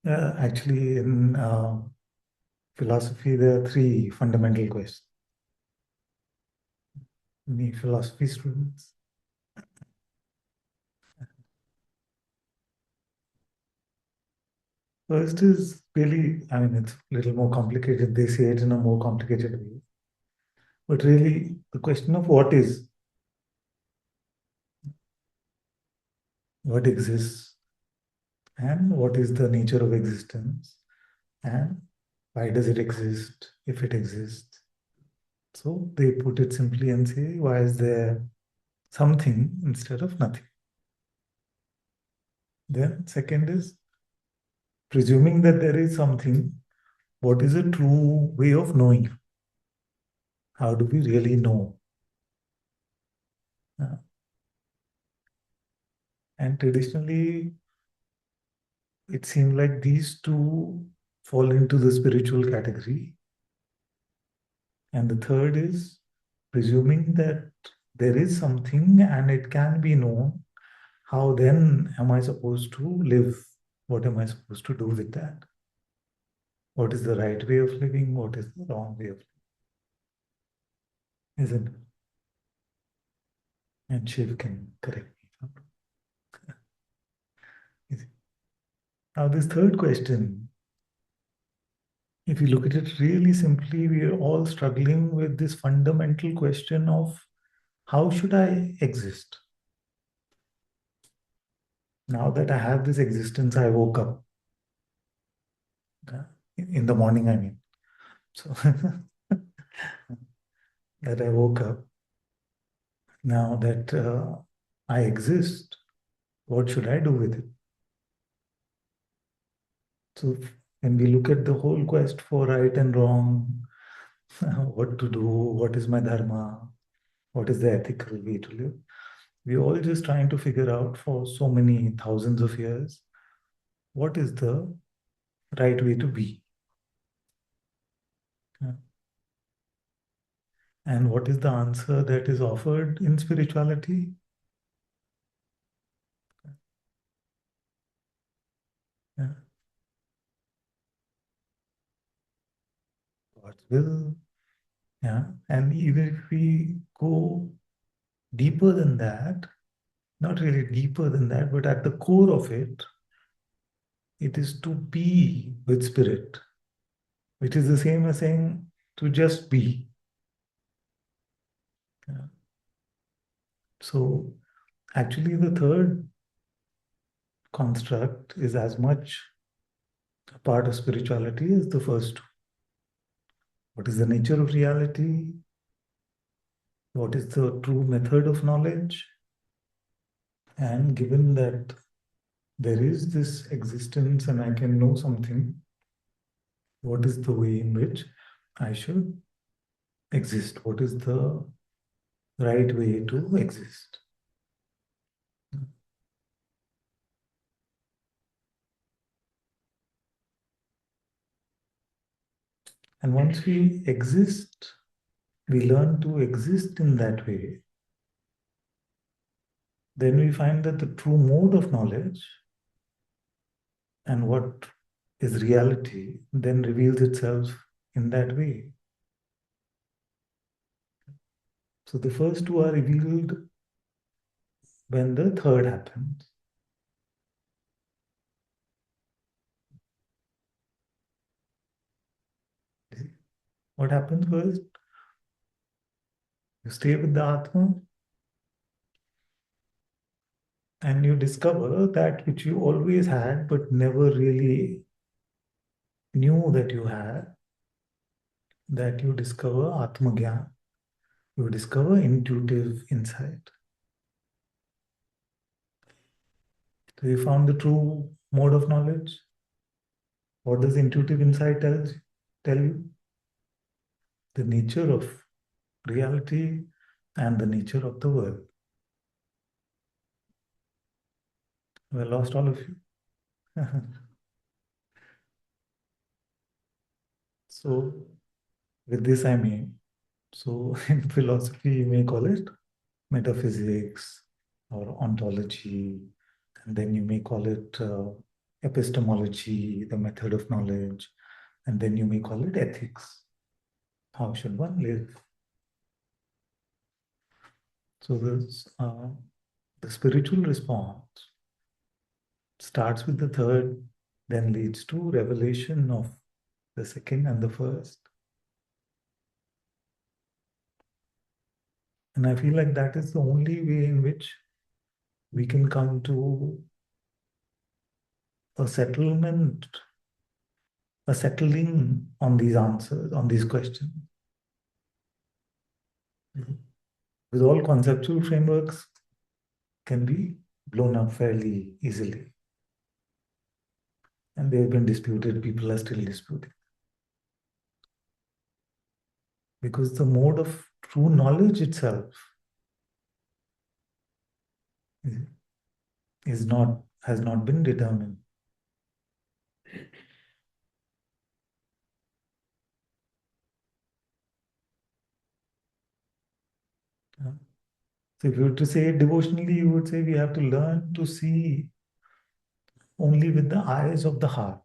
Actually, in philosophy, there are three fundamental questions. Me philosophy students. First is really, I mean, it's a little more complicated. They say it in a more complicated way. But really, the question of what exists, and what is the nature of existence, and why does it exist if it exists. So they put it simply and say, why is there something instead of nothing? Then, second is, presuming that there is something, what is a true way of knowing? How do we really know? Uh, and traditionally, it seemed like these two fall into the spiritual category. And the third is presuming that there is something and it can be known. How then am I supposed to live? What am I supposed to do with that? What is the right way of living? What is the wrong way of living? Isn't it? And Shiv can correct me. Now, this third question, if you look at it really simply, we are all struggling with this fundamental question of how should I exist? Now that I have this existence, I woke up in the morning, I mean. So that I woke up, now that I exist, what should I do with it? So when we look at the whole quest for right and wrong, what to do, what is my dharma, what is the ethical way to live, we're all just trying to figure out for so many thousands of years what is the right way to be. And what is the answer that is offered in spirituality? Yeah. God's will. Yeah. And even if we go deeper than that, not really deeper than that, but at the core of it is to be with spirit, which is the same as saying to just be. Yeah. So actually, the third construct is as much a part of spirituality as the first two. What is the nature of reality? What is the true method of knowledge? And given that there is this existence and I can know something, what is the way in which I should exist? What is the right way to exist? And once we exist, we learn to exist in that way, then we find that the true mode of knowledge and what is reality then reveals itself in that way. So the first two are revealed when the third happens. What happens first? You stay with the Atma and you discover that which you always had but never really knew that you had, that you discover Atma Gyan, you discover intuitive insight. So you found the true mode of knowledge. What does intuitive insight tell you? The nature of reality and the nature of the world. We lost all of you. So with this I mean, so in philosophy you may call it metaphysics or ontology, and then you may call it epistemology, the method of knowledge, and then you may call it ethics. How should one live? So the spiritual response starts with the third, then leads to revelation of the second and the first. And I feel like that is the only way in which we can come to a settlement, a settling on these answers, on these questions. With all conceptual frameworks can be blown up fairly easily. And they have been disputed, people are still disputing. Because the mode of true knowledge itself has not been determined. So if you were to say it devotionally, you would say we have to learn to see only with the eyes of the heart.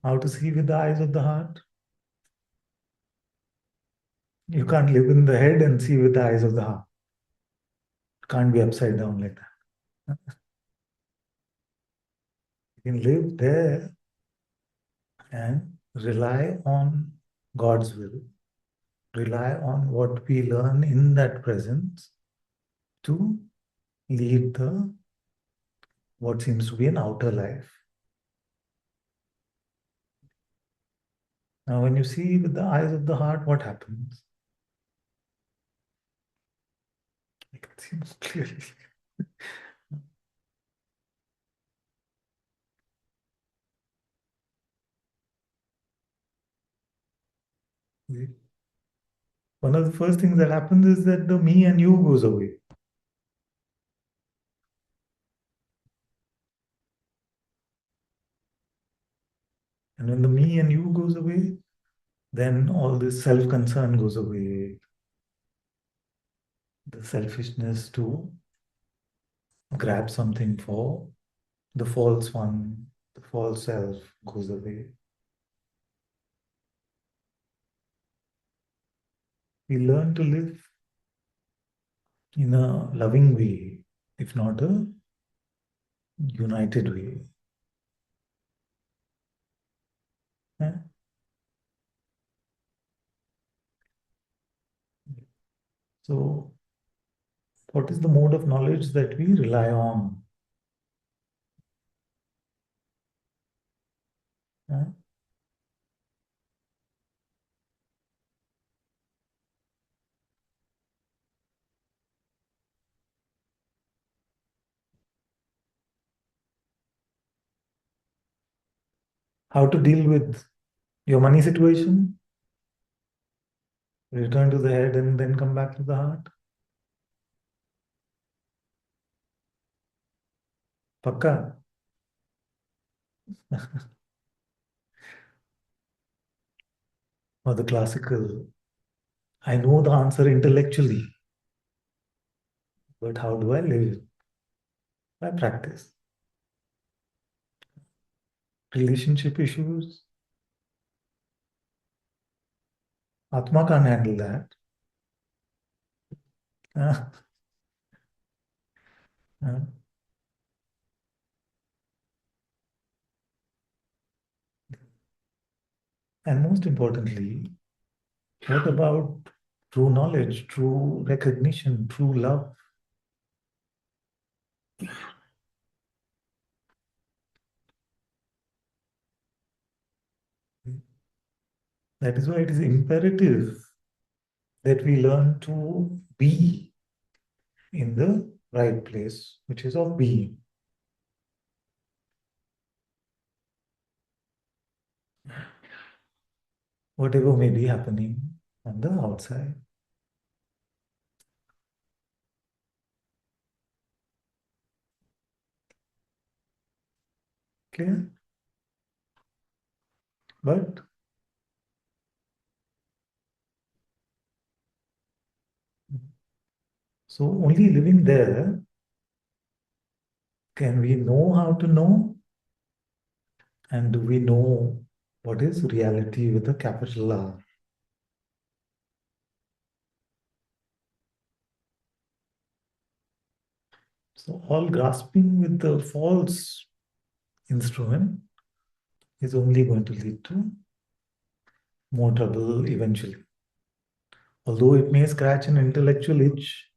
How to see with the eyes of the heart? You can't live in the head and see with the eyes of the heart. It can't be upside down like that. You can live there and rely on God's will, rely on what we learn in that presence to lead the what seems to be an outer life. Now, when you see with the eyes of the heart, what happens? You can see more clearly. One of the first things that happens is that the me and you goes away. And when the me and you goes away, then all this self-concern goes away. The selfishness to grab something for the false one, the false self goes away. We learn to live in a loving way, if not a united way. Yeah? So, what is the mode of knowledge that we rely on? Yeah? How to deal with your money situation? Return to the head and then come back to the heart? Pakka? Or the classical, I know the answer intellectually, but how do I live? By practice. Relationship issues, Atma can't handle that. Uh, uh, and most importantly, what about true knowledge, true recognition, true love? That is why it is imperative that we learn to be in the right place, which is of being. Whatever may be happening on the outside. Clear? But So only living there can we know how to know, and do we know what is reality with a capital R. So all grasping with the false instrument is only going to lead to more trouble eventually. Although it may scratch an intellectual itch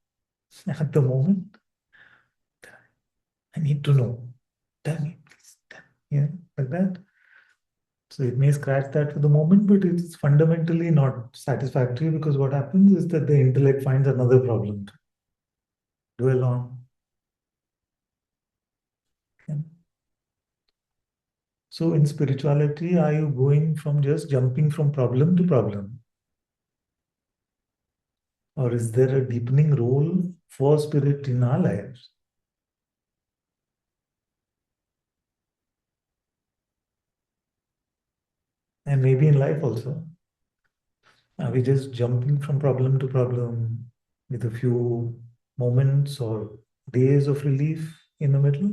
at the moment, I need to know. Tell me, please. Tell me. Yeah, like that. So it may scratch that for the moment, but it's fundamentally not satisfactory, because what happens is that the intellect finds another problem to dwell on. Yeah. So in spirituality, are you going from just jumping from problem to problem? Or is there a deepening role for spirit in our lives? And maybe in life also. Are we just jumping from problem to problem with a few moments or days of relief in the middle?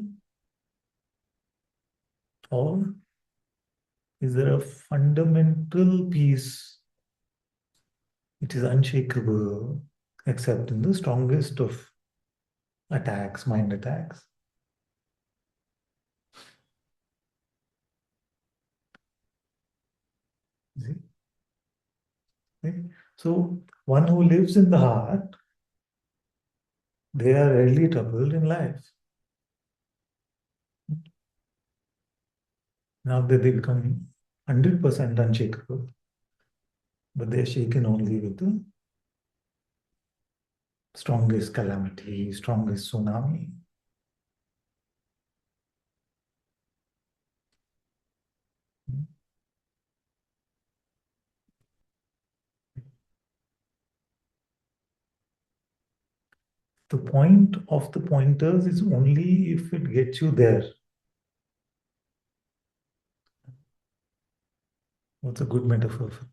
Or is there a fundamental peace which is unshakable except in the strongest of attacks, mind attacks? See? See? So, one who lives in the heart, they are rarely troubled in life. Now that they become 100% unshakable, but they are shaken only with the strongest calamity, strongest tsunami. The point of the pointers is only if it gets you there. What's a good metaphor for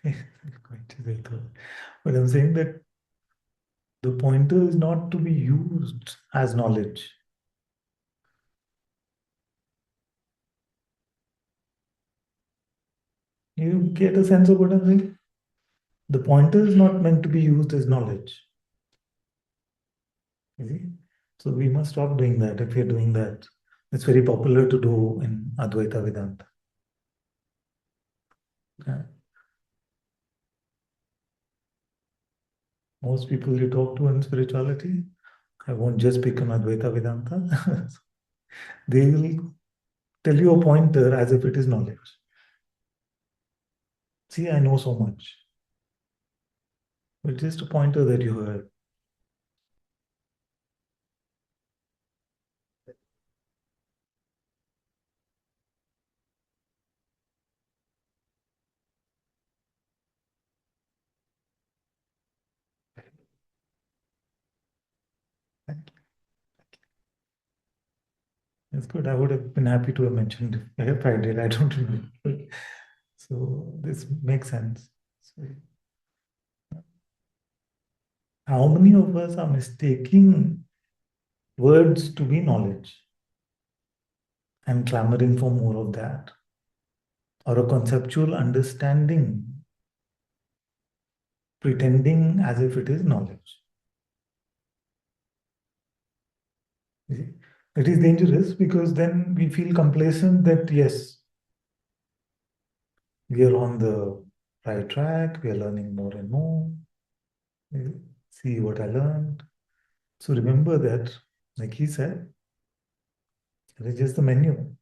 going to say that? But I'm saying that the pointer is not to be used as knowledge. You get a sense of what I'm saying? The pointer is not meant to be used as knowledge. You see? So we must stop doing that if we're doing that. It's very popular to do in Advaita Vedanta. Yeah. Most people you talk to in spirituality, I won't just pick on Advaita Vedanta, they will tell you a pointer as if it is knowledge. See, I know so much. But just a pointer that you heard. It's good. I would have been happy to have mentioned if I did. I don't remember. So this makes sense. So how many of us are mistaking words to be knowledge and clamoring for more of that? Or a conceptual understanding, pretending as if it is knowledge? You see? It is dangerous because then we feel complacent that yes, we are on the right track, we are learning more and more. See what I learned. So remember that, like he said, it is just the menu.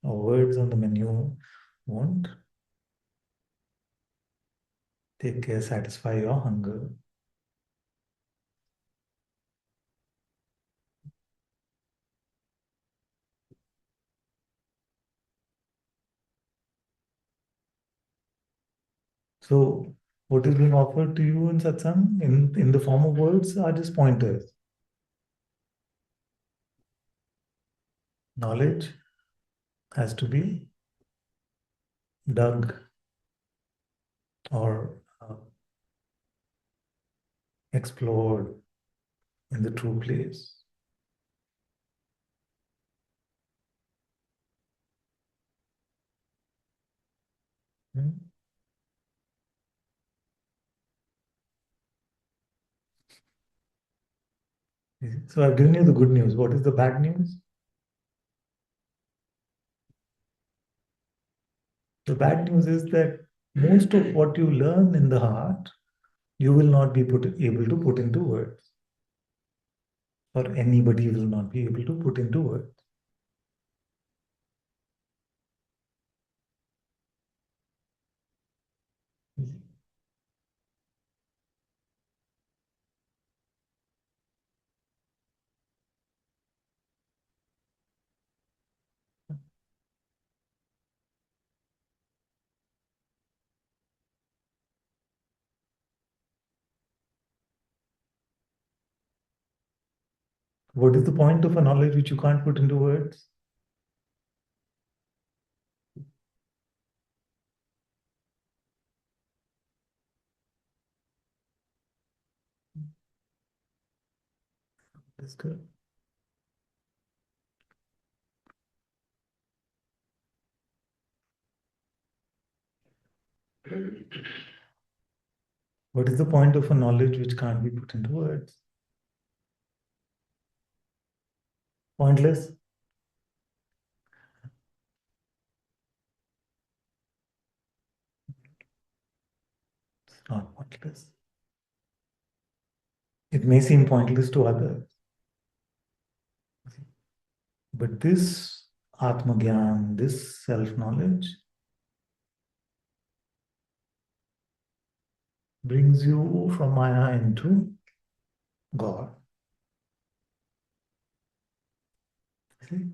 Our words on the menu won't take care, satisfy your hunger. So what is being offered to you in satsang in the form of words are just pointers. Knowledge has to be dug or explored in the true place. Hmm? So I've given you the good news. What is the bad news? The bad news is that most of what you learn in the heart, you will not be able to put into words, or anybody will not be able to put into words. What is the point of a knowledge which you can't put into words? That's good. What is the point of a knowledge which can't be put into words? Pointless? It's not pointless. It may seem pointless to others, but this Atma-Gyan, this self-knowledge, brings you from Maya into God. See?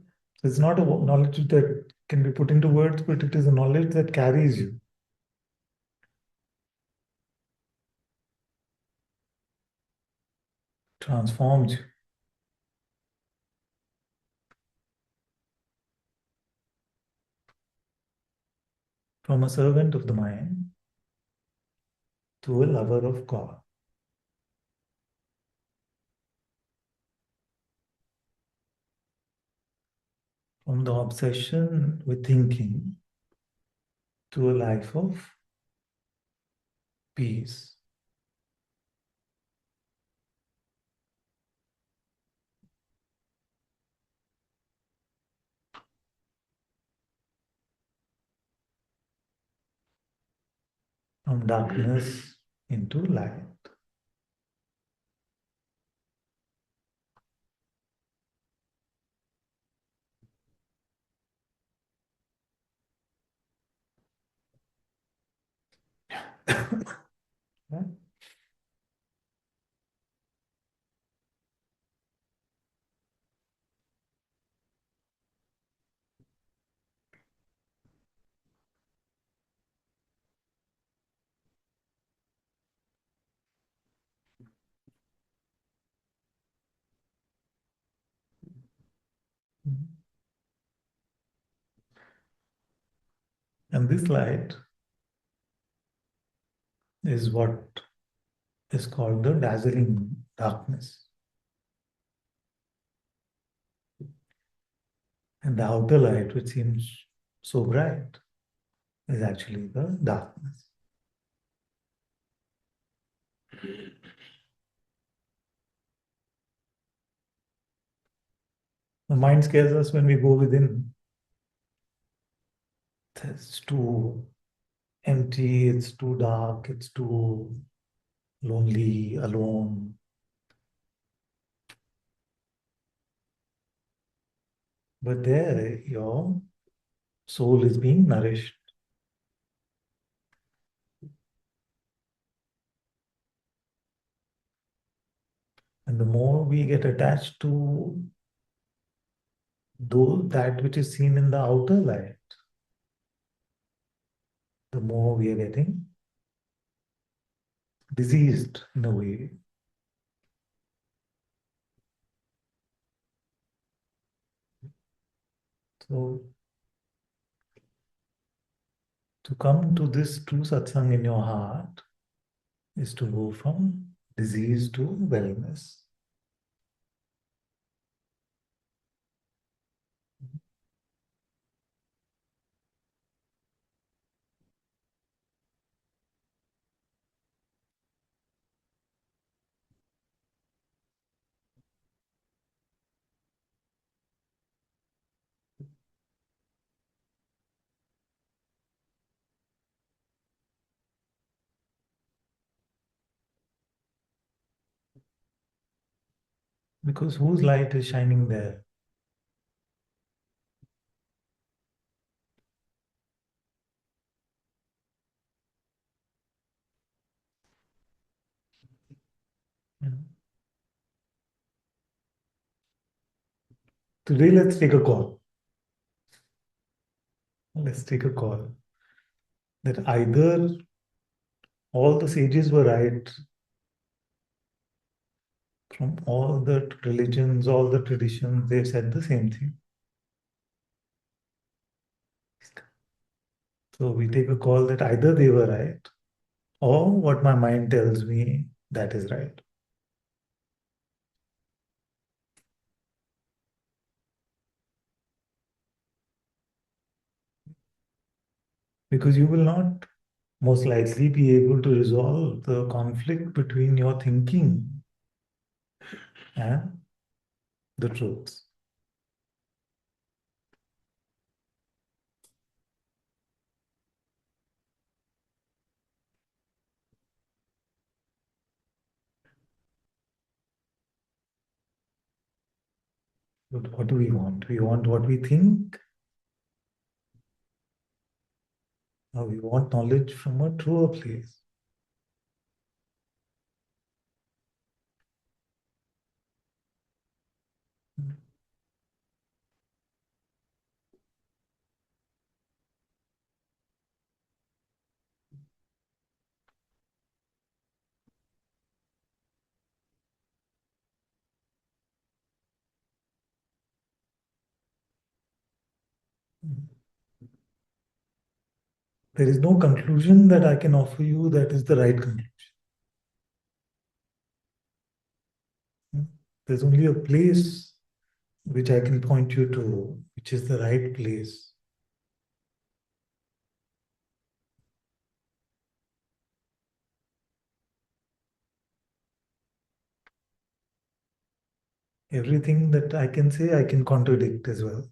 So it's not a knowledge that can be put into words, but it is a knowledge that carries you, transforms you from a servant of the mind to a lover of God, from the obsession with thinking to a life of peace. From darkness into light. Yeah? And this light is what is called the dazzling darkness. And the outer light, which seems so bright, is actually the darkness. The mind scares us when we go within. It's too empty, it's too dark, it's too lonely, alone. But there, your soul is being nourished. And the more we get attached to that which is seen in the outer light, the more we are getting diseased in a way. So To come to this true satsang in your heart is to go from disease to wellness. Because whose light is shining there? You know? Today, let's take a call. Let's take a call that either all the sages were right from all the religions, all the traditions, they said the same thing. So we take a call that either they were right or what my mind tells me that is right. Because you will not most likely be able to resolve the conflict between your thinking and the truths. But what do we want? We want what we think, or we want knowledge from a truer place. There is no conclusion that I can offer you that is the right conclusion. There's only a place which I can point you to, which is the right place. Everything that I can say, I can contradict as well.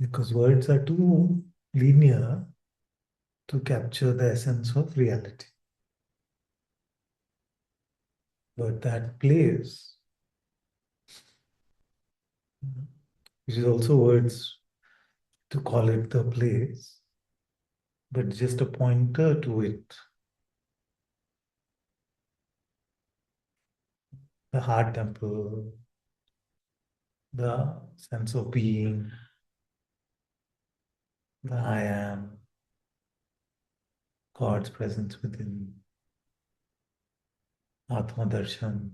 Because words are too linear to capture the essence of reality. But that place, which is also words to call it the place, but just a pointer to it. The heart temple, the sense of being, the I am, God's presence within, Atma Darshan.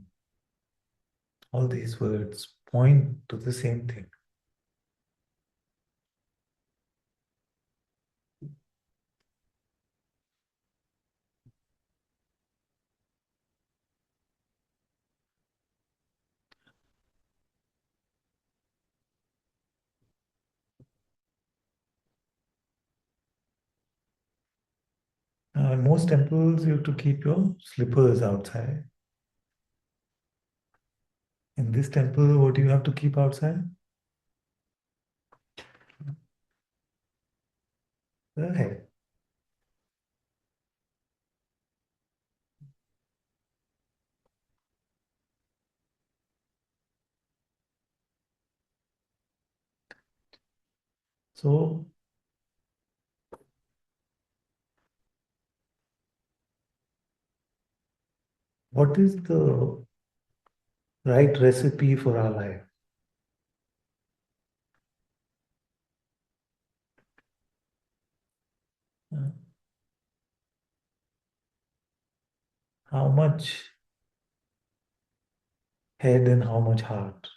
All these words point to the same thing. Now, in most temples, you have to keep your slippers outside. In this temple, what do you have to keep outside? The head. So, what is the right recipe for our life? Uh, How much head and how much heart?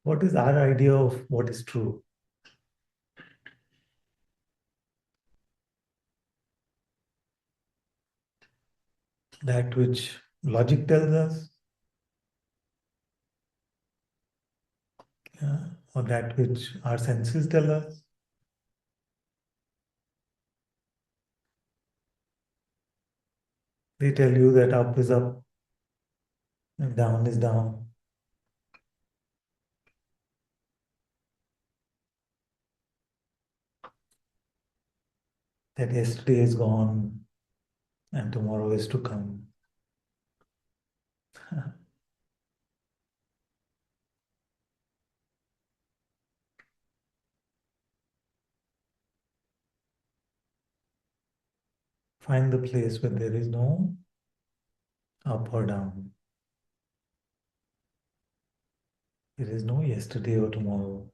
What is our idea of what is true? That which logic tells us, yeah, or that which our senses tell us? They tell you that up is up and down is down. That yesterday is gone and tomorrow is to come. Find the place where there is no up or down. There is no yesterday or tomorrow.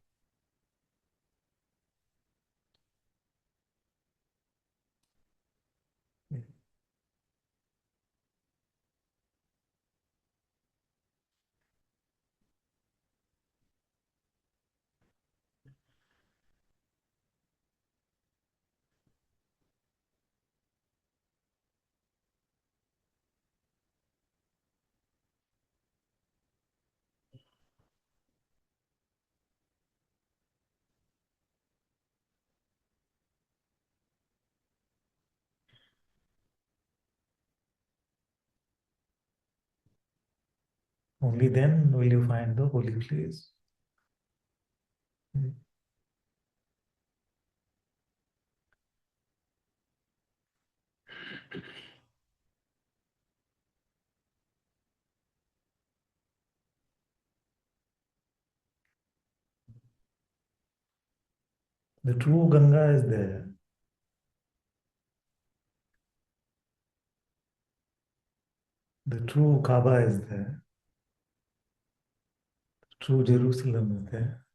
Only then will you find the holy place. The true Ganga is there. The true Kaaba is there. True Jerusalem is there.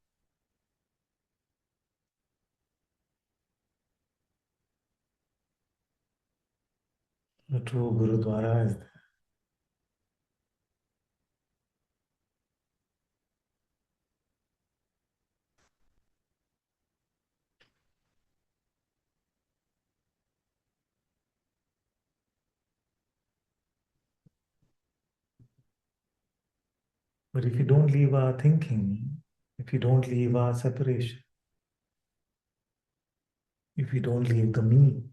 The true Gurudwara is there. But if you don't leave our thinking, if you don't leave our separation, if you don't leave the me,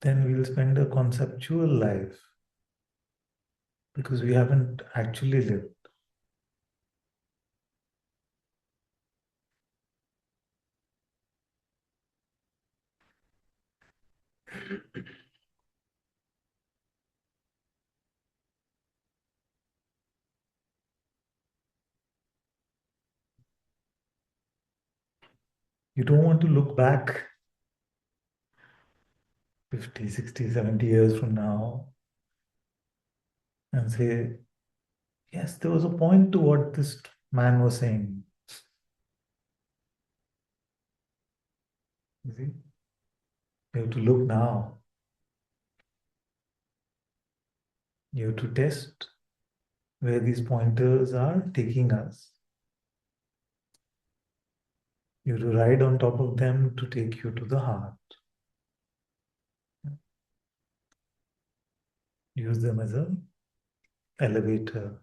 then we'll spend a conceptual life because we haven't actually lived. You don't want to look back 50, 60, 70 years from now and say, yes, there was a point to what this man was saying. You see? You have to look now. You have to test where these pointers are taking us. You have to ride on top of them to take you to the heart. Use them as an elevator.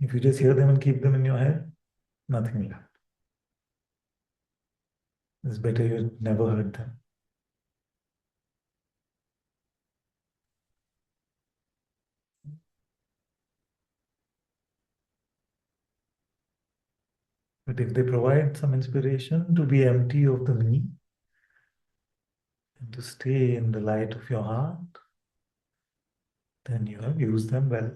If you just hear them and keep them in your head, nothing left. It's better you never heard them. But if they provide some inspiration to be empty of the me and to stay in the light of your heart, then you have used them well.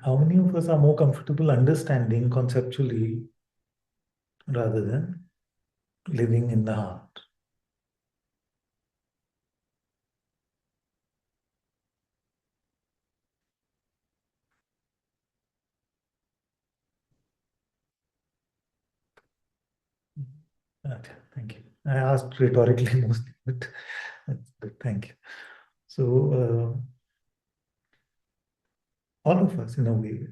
How many of us are more comfortable understanding conceptually rather than living in the heart? Okay, thank you. I asked rhetorically mostly, but that's good. Thank you. So, all of us, in a way,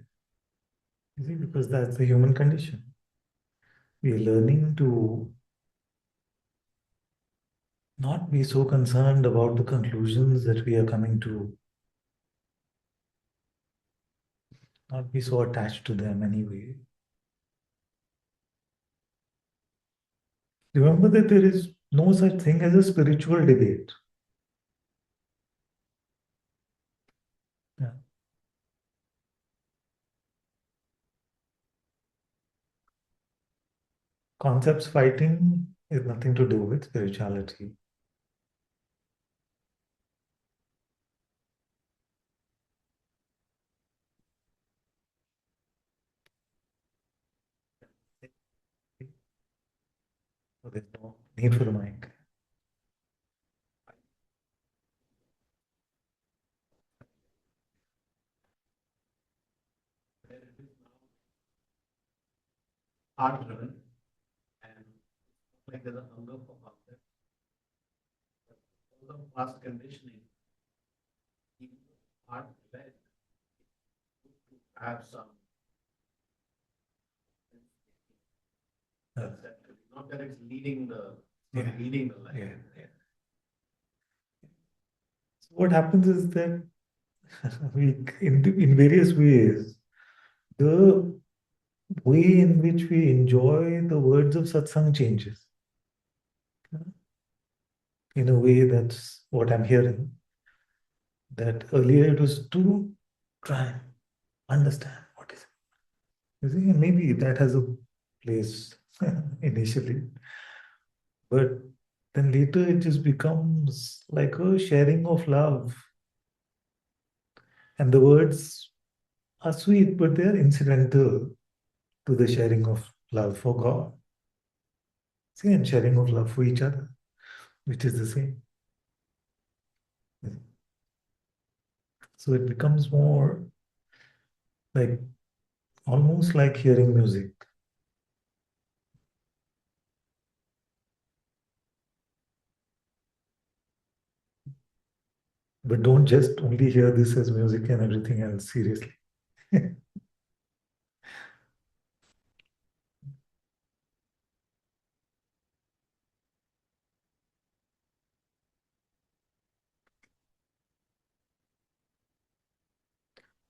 you see, because that's the human condition. We are learning to not be so concerned about the conclusions that we are coming to, not be so attached to them anyway. Remember that there is no such thing as a spiritual debate. Yeah. Concepts fighting is nothing to do with spirituality. So there's no need for the mic. Heart driven and like there's a hunger for concept. All the past conditioning, even heart led to have some concept. Not that it's leading the leading the life. Yeah. So what happens is that we in various ways, the way in which we enjoy the words of satsang changes. In a way, that's what I'm hearing. That earlier it was to try and understand what is it. You see, and maybe that has a place initially, but then later it just becomes like a sharing of love. And the words are sweet, but they're incidental to the sharing of love for God. See, and sharing of love for each other, which is the same. So it becomes more like almost like hearing music. But don't just only hear this as music and everything else seriously.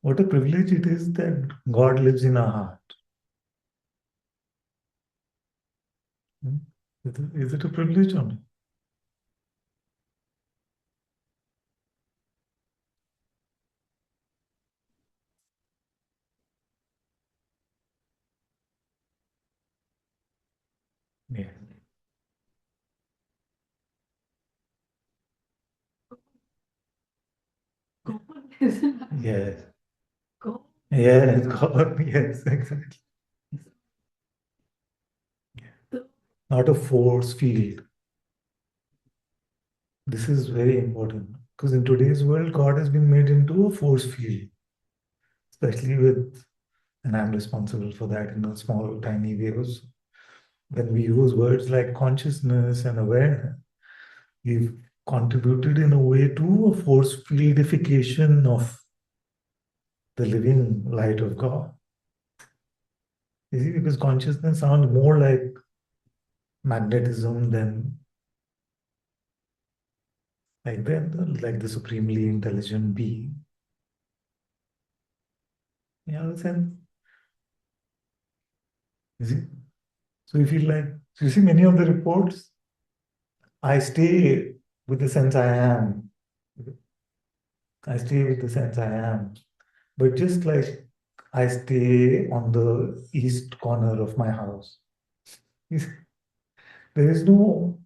What a privilege it is that God lives in our heart. Hmm? Is it a privilege or not? Yeah. Yes. Yes, God. Yes, exactly. Not a force field. This is very important because in today's world, God has been made into a force field, especially with, and I'm responsible for that in a small, tiny way also. When we use words like consciousness and awareness, we've contributed in a way to a force fieldification of the living light of God. You see, because consciousness sounds more like magnetism than like the supremely intelligent being. You understand? You see? So you feel like, so you see many of the reports, I stay with the sense I am. I stay with the sense I am. But just like I stay on the east corner of my house, there is no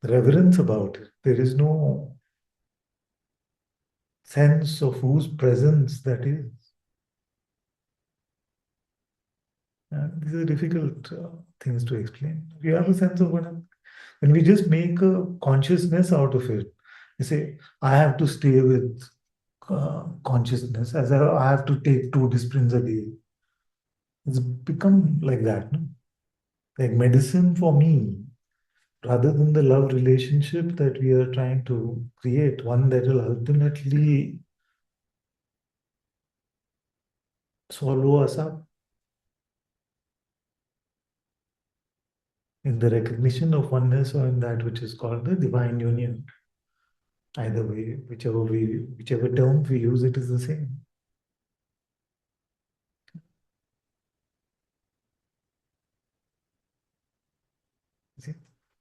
reverence about it. There is no sense of whose presence that is. These are difficult things to explain. You have a sense of when we just make a consciousness out of it. You say, I have to stay with consciousness, as I have to take 2 disciplines a day. It's become like that, no? Like medicine for me, rather than the love relationship that we are trying to create, one that will ultimately swallow us up in the recognition of oneness or in that which is called the divine union. Either way, whichever term we use, it is the same. See?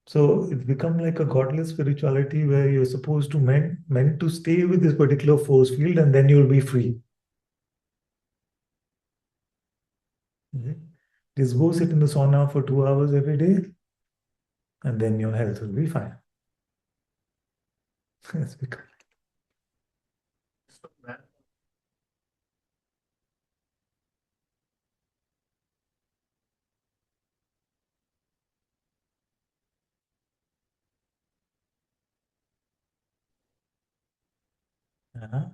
So it's become like a godless spirituality where you're supposed to meant to stay with this particular force field and then you'll be free. Okay? Just go sit in the sauna for 2 hours every day, and then your health will be fine. It's become. Uh-huh.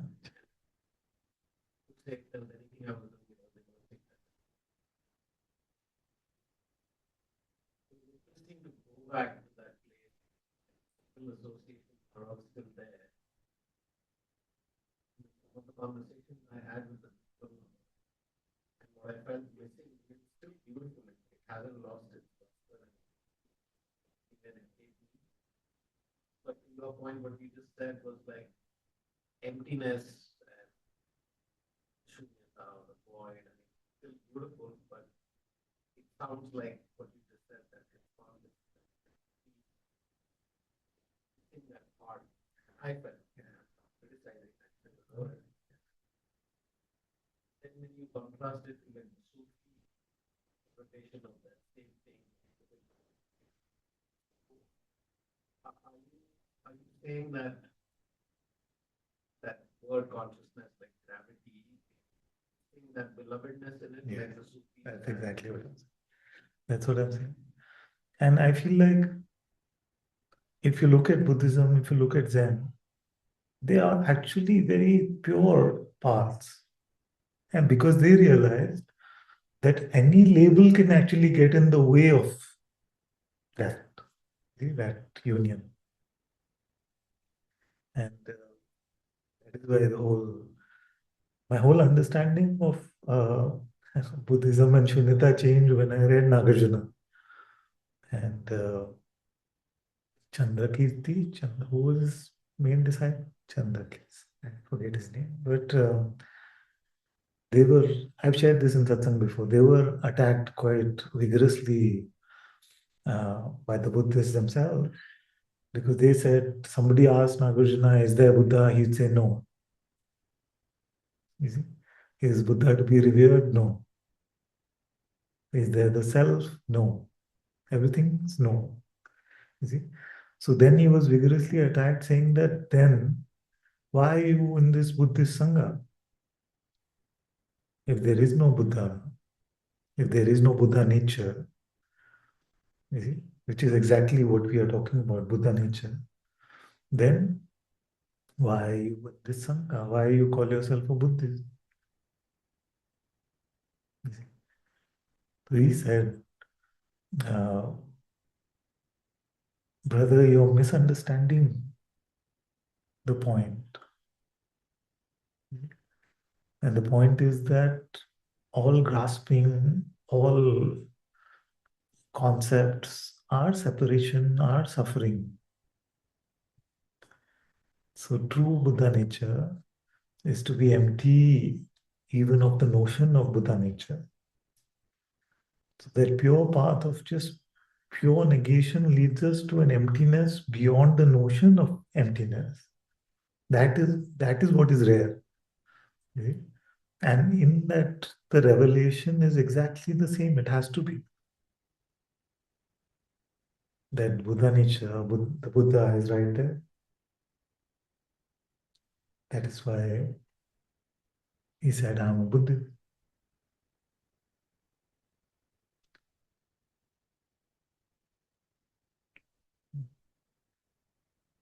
Yeah, that's exactly what I'm saying. That's what I'm saying. And I feel like if you look at Buddhism, if you look at Zen, they are actually very pure paths. And because they realized that any label can actually get in the way of that, that union. And that is why my whole understanding of Buddhism and Shunyata changed when I read Nagarjuna. And Chandrakirti, who was his main disciple? Chandrakirti. I forget his name. But they were, I've shared this in Satsang before, they were attacked quite vigorously by the Buddhists themselves because they said, somebody asked Nagarjuna, is there Buddha? He'd say no. You see? Is Buddha to be revered? No. Is there the self? No. Everything's no. You see? So then he was vigorously attacked, saying that then why are you in this Buddhist Sangha? If there is no Buddha, if there is no Buddha nature, you see, which is exactly what we are talking about, Buddha nature, then why are you in this Sangha? Why you call yourself a Buddhist? You see? So he said, uh, brother, you're misunderstanding the point. And the point is that all grasping, all concepts are separation, are suffering. So true Buddha nature is to be empty even of the notion of Buddha nature. So that pure path of just pure negation leads us to an emptiness beyond the notion of emptiness. That is what is rare. Okay? And in that, the revelation is exactly the same. It has to be. That Buddha nature, the Buddha is right there. That is why he said, I'm a Buddhist.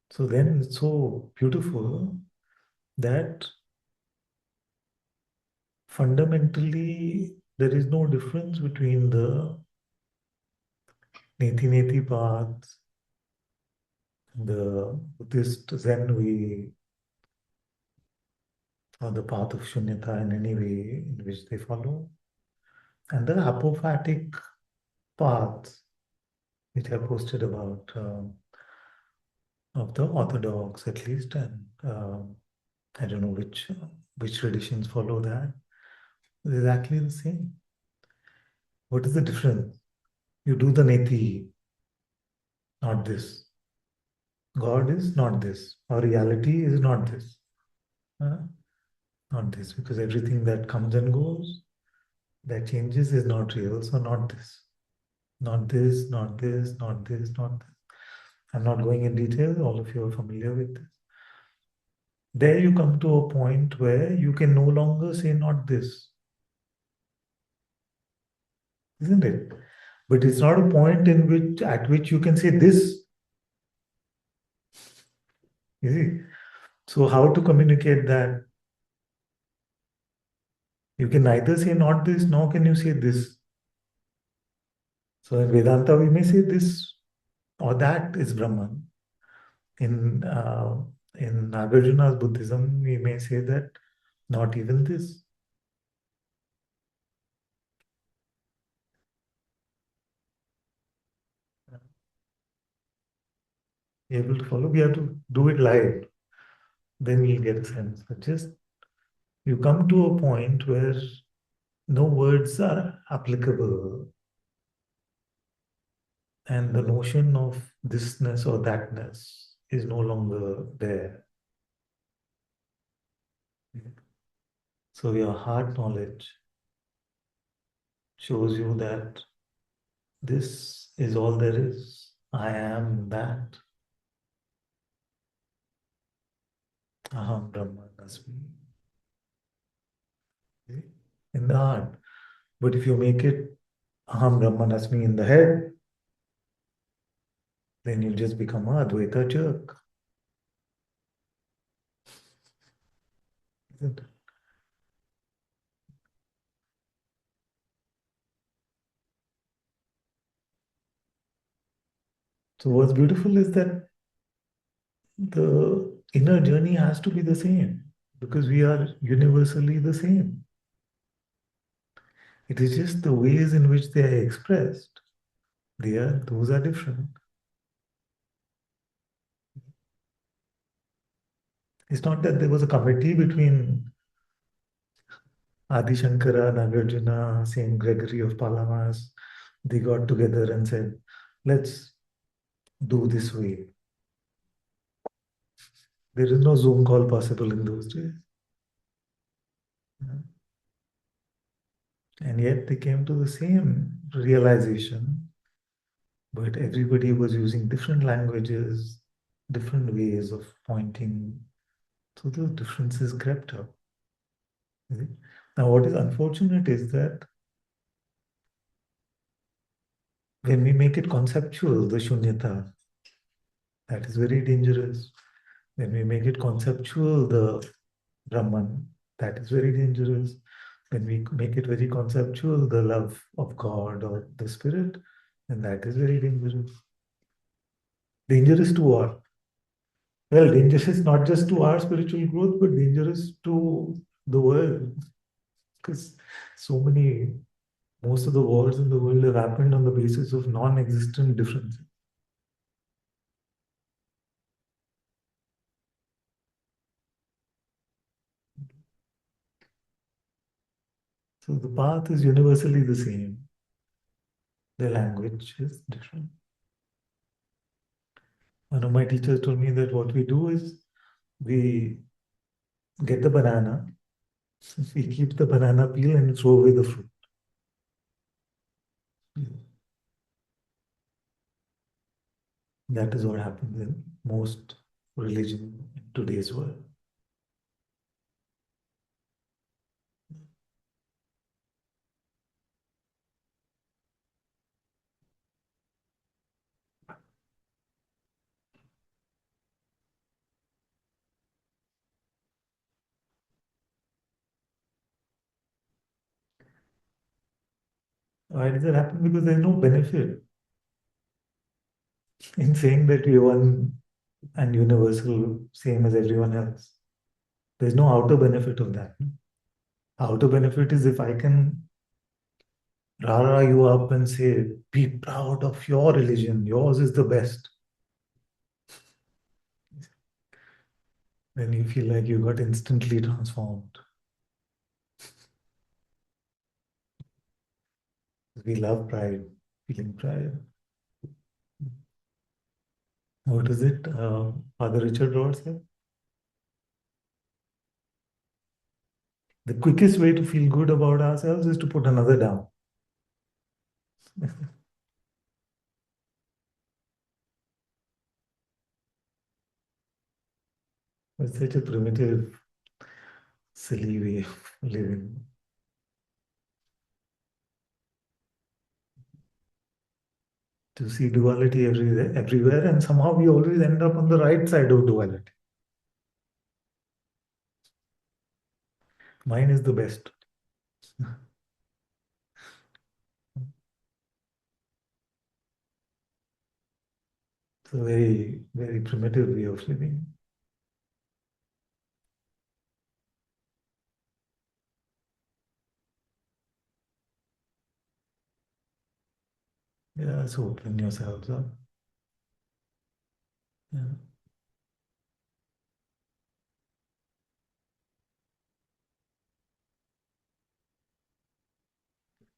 So then it's so beautiful that fundamentally there is no difference between the Neti Neti paths, the Buddhist Zen way, or the path of Shunyata in any way in which they follow, and the apophatic paths which I posted about of the Orthodox at least, and I don't know which traditions follow that. It's exactly the same. What is the difference? You do the neti, not this. God is not this. Or reality is not this. Uh, Not this, because everything that comes and goes, that changes is not real, so not this. Not this, not this, not this, not this. I'm not going in detail, all of you are familiar with this. There you come to a point where you can no longer say not this, isn't it? But it's not a point in which at which you can say this. You see? So how to communicate that? You can neither say not this, nor can you say this. So in Vedanta, we may say this or that is Brahman. In Nagarjuna's Buddhism, we may say that not even this. Able to follow, we have to do it live. Then we'll get a sense. But just you come to a point where no words are applicable, and the notion of thisness or thatness is no longer there. So your heart knowledge shows you that this is all there is. I am that. Aham Brahmanasmi. In the heart. But if you make it Aham Brahmanasmi in the head, then you just become a Advaita jerk. Isn't it? So what's beautiful is that the inner journey has to be the same because we are universally the same. It is just the ways in which they are expressed. Those are different. It's not that there was a committee between Adi Shankara, Nagarjuna, Saint Gregory of Palamas. They got together and said, let's do this way. There is no Zoom call possible in those days. And yet they came to the same realization, but everybody was using different languages, different ways of pointing. So the differences crept up. Now, what is unfortunate is that when we make it conceptual, the shunyata, that is very dangerous. When we make it conceptual, the Brahman, that is very dangerous. When we make it very conceptual, the love of God or the spirit, then that is very dangerous. Dangerous to what? Well, dangerous not just to our spiritual growth, but dangerous to the world. Because most of the wars in the world have happened on the basis of non-existent differences. So the path is universally the same. The language is different. One of my teachers told me that what we do is we get the banana, we keep the banana peel and throw away the fruit. That is what happens in most religion in today's world. Why does that happen? Because there's no benefit in saying that you're one and universal, same as everyone else. There's no outer benefit of that. Outer benefit is if I can rah you up and say, be proud of your religion, yours is the best. Then you feel like you got instantly transformed. We love pride, feeling pride. What is it? Father Richard Rohr said? The quickest way to feel good about ourselves is to put another down. It's such a primitive, silly way of living. To see duality everywhere, and somehow we always end up on the right side of duality. Mine is the best. It's a very, very primitive way of living. Yeah, so open yourselves up. Yeah.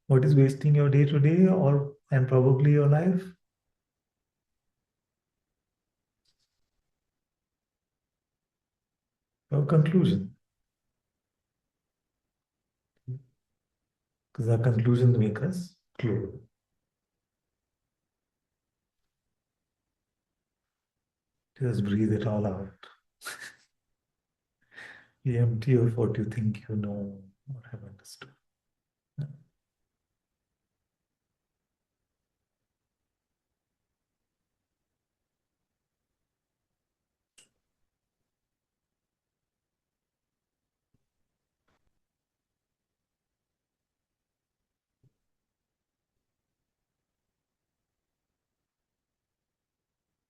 What is wasting your day to day, or and probably your life? Your conclusion. Because our conclusions make us clear. Just breathe it all out. Be empty of what you think you know or have understood.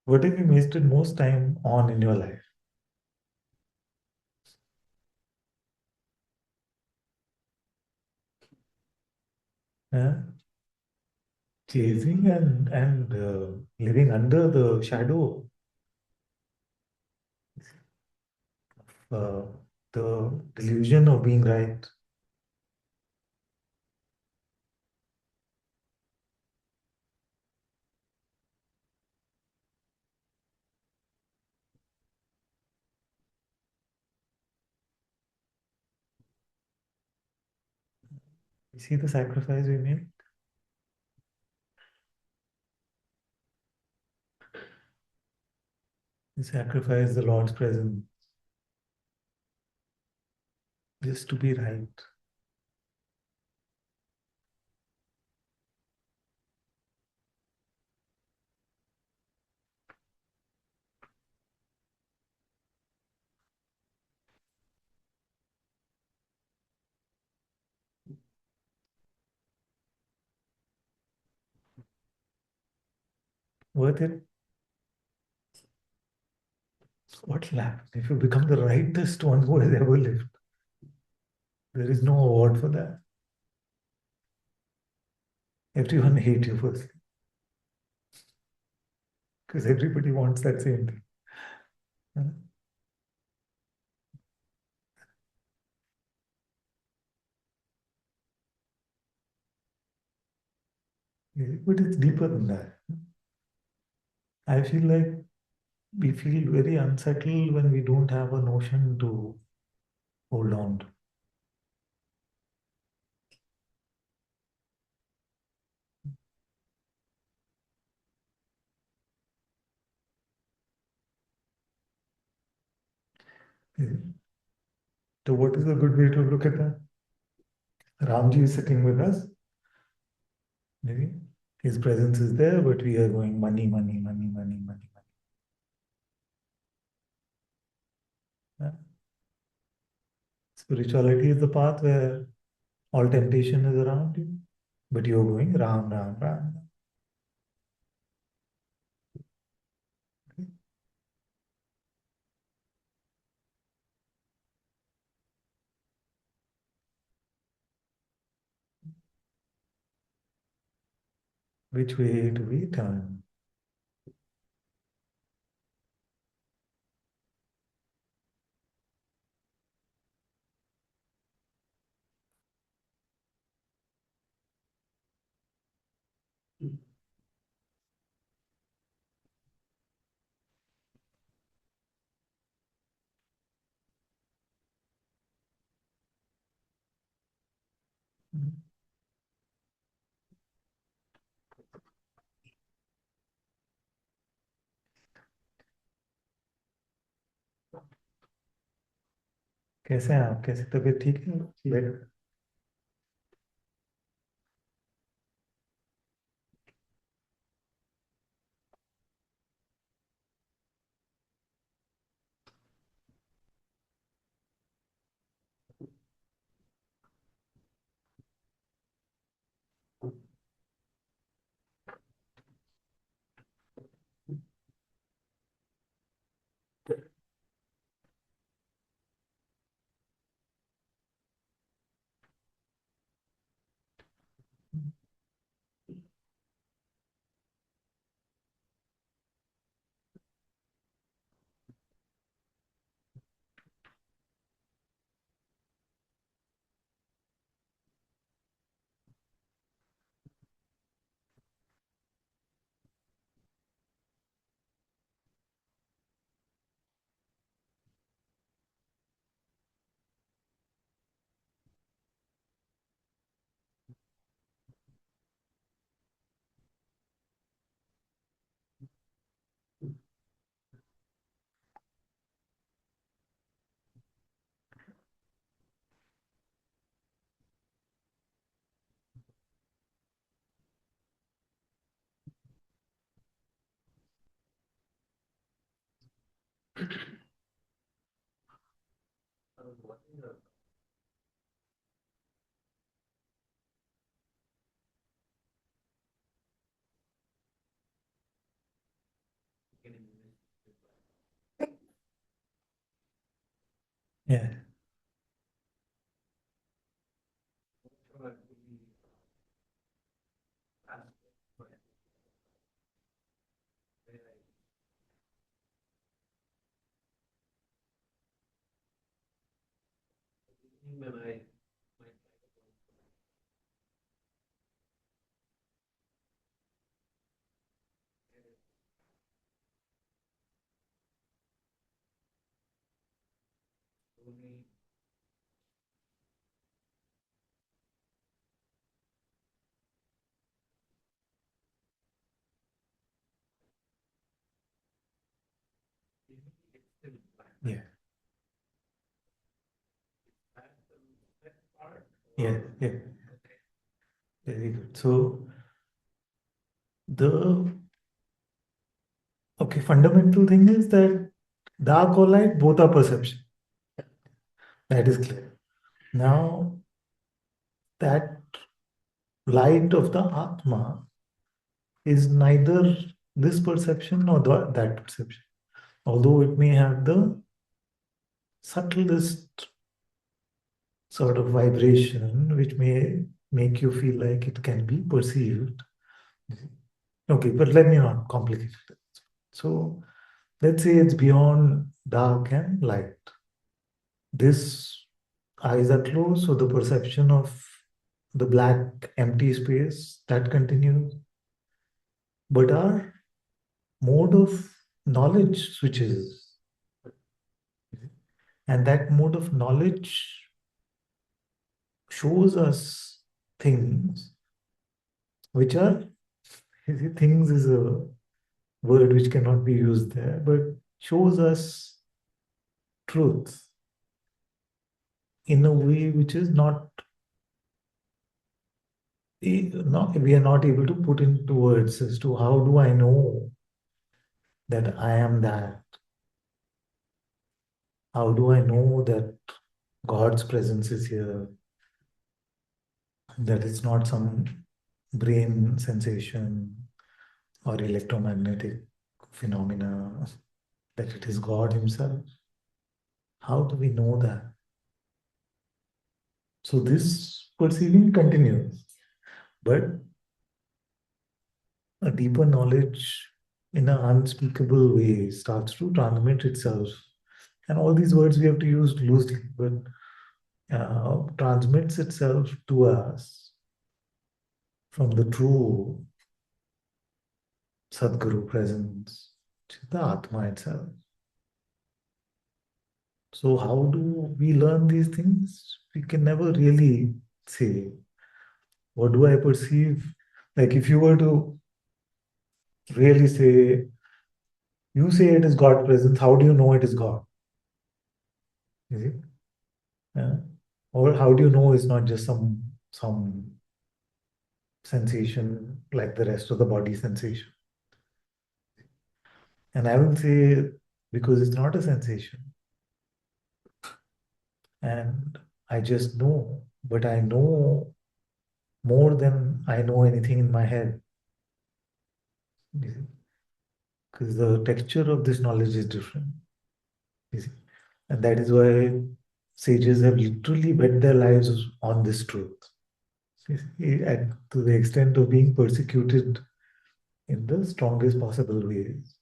What have you wasted most time on in your life? Yeah? Chasing and living under the shadow of the delusion of being right. You see the sacrifice we made? We sacrifice the Lord's presence just to be right. Worth it? What will happen if you become the rightest one who has ever lived? There is no award for that. Everyone hates you first because everybody wants that same thing. But it's deeper than that. I feel like we feel very unsettled when we don't have a notion to hold on to. So, what is a good way to look at that? Ramji is sitting with us, maybe. His presence is there, but we are going money, money, money, money, money, money. Yeah. Spirituality is the path where all temptation is around you. but you're going Ram, Ram, Ram. Okay. Which way do we turn? कैसे हैं आप? कैसे तबीयत ठीक है? Better? Yeah. Yeah. Yeah. Yeah. Very good. So the okay, fundamental thing is that dark or light, both are perception. That is clear. Now that light of the Atma is neither this perception nor that perception. Although it may have the subtlest sort of vibration, which may make you feel like it can be perceived. Okay, but let me not complicate it. So let's say it's beyond dark and light. This eyes are closed, so the perception of the black empty space that continues. But our mode of knowledge switches. And that mode of knowledge shows us things which are, you see, things is a word which cannot be used there, but shows us truth in a way which is not, we are not able to put into words as to how do I know that I am that? How do I know that God's presence is here? That it's not some brain sensation or electromagnetic phenomena, that it is God Himself? How do we know that? So this perceiving continues, but a deeper knowledge in an unspeakable way starts to transmit itself. And all these words we have to use loosely, but transmits itself to us from the true Sadguru presence, which is the Atma itself. So, how do we learn these things? We can never really say, what do I perceive? Like, if you were to really say, you say it is God presence, how do you know it is God? Is it? Yeah. Or how do you know it's not just some sensation like the rest of the body sensation? And I will say, because it's not a sensation, and I just know, but I know more than I know anything in my head. Because the texture of this knowledge is different. You see. And that is why sages have literally bet their lives on this truth. You see, and to the extent of being persecuted in the strongest possible ways.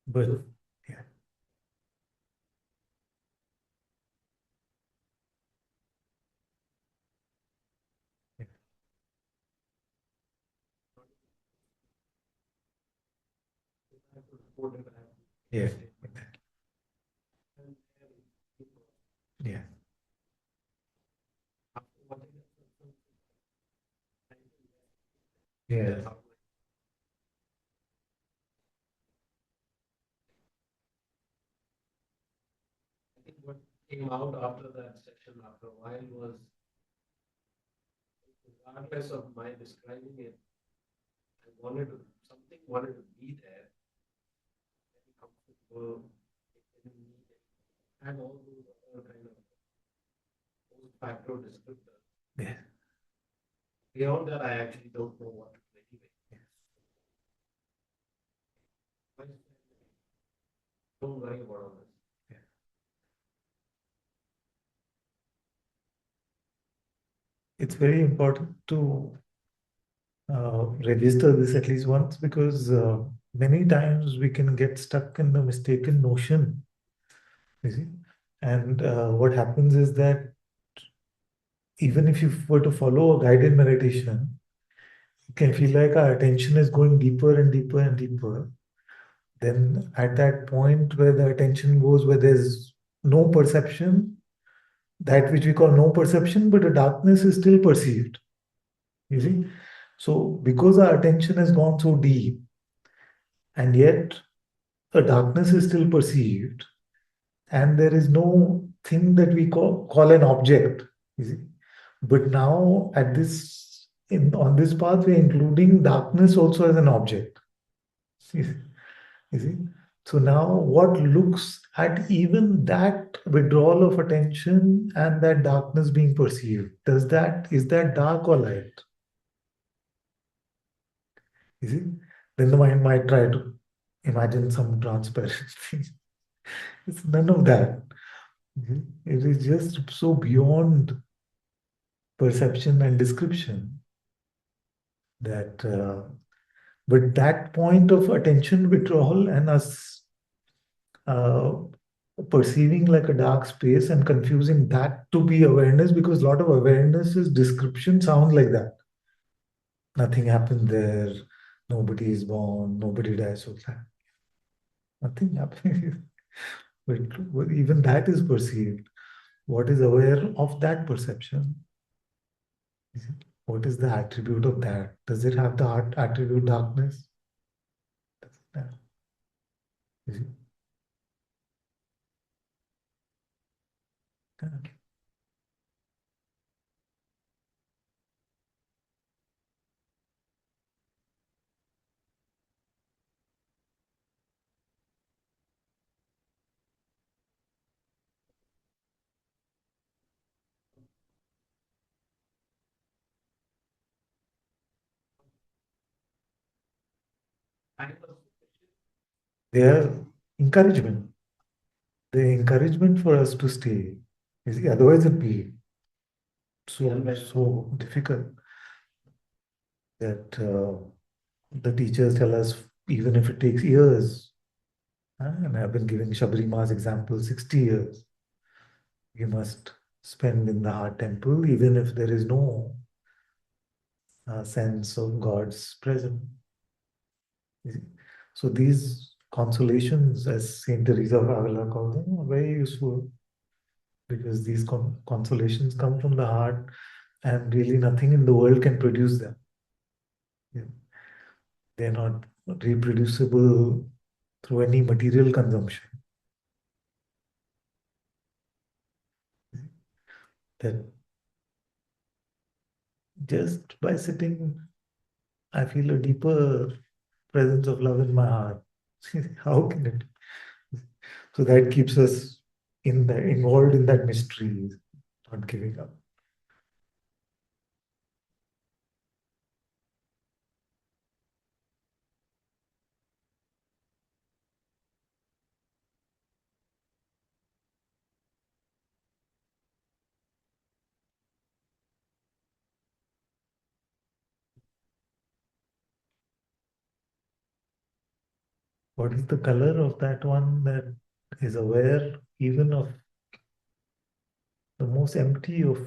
But yeah, yeah, yeah, yeah. Yeah. It's very important to register this at least once, because many times we can get stuck in the mistaken notion, you see. And what happens is that even if you were to follow a guided meditation, you can feel like our attention is going deeper and deeper and deeper. Then at that point where the attention goes, where there's no perception, that which we call no perception, but a darkness is still perceived. You see? So because our attention has gone so deep, and yet a darkness is still perceived, and there is no thing that we call an object. You see? But now at this on this path, we're including darkness also as an object. You see? So now what looks at even that withdrawal of attention and that darkness being perceived, is that dark or light? You see? Then the mind might try to imagine some transparent thing. It's none of that. Mhm. It is just so beyond perception and description that, but that point of attention withdrawal and us uh, perceiving like a dark space and confusing that to be awareness, because a lot of awareness's description sounds like that. Nothing happened there, nobody is born, nobody dies, so that nothing happened. But even that is perceived. What is aware of that perception? What is the attribute of that? Does it have the attribute darkness? Does it have? You see? Okay. They are encouragement. The encouragement for us to stay. You see, otherwise it'd be so difficult that the teachers tell us, even if it takes years, and I've been giving Shabarima's example, 60 years, you must spend in the heart temple, even if there is no sense of God's presence. You see? So these consolations, as Saint Teresa of Avila called them, are very useful because these consolations come from the heart, and really nothing in the world can produce them. Yeah. They're not reproducible through any material consumption. That just by sitting, I feel a deeper presence of love in my heart. How can it? So that keeps us involved in that mystery, not giving up. What is the color of that one that is aware even of the most empty of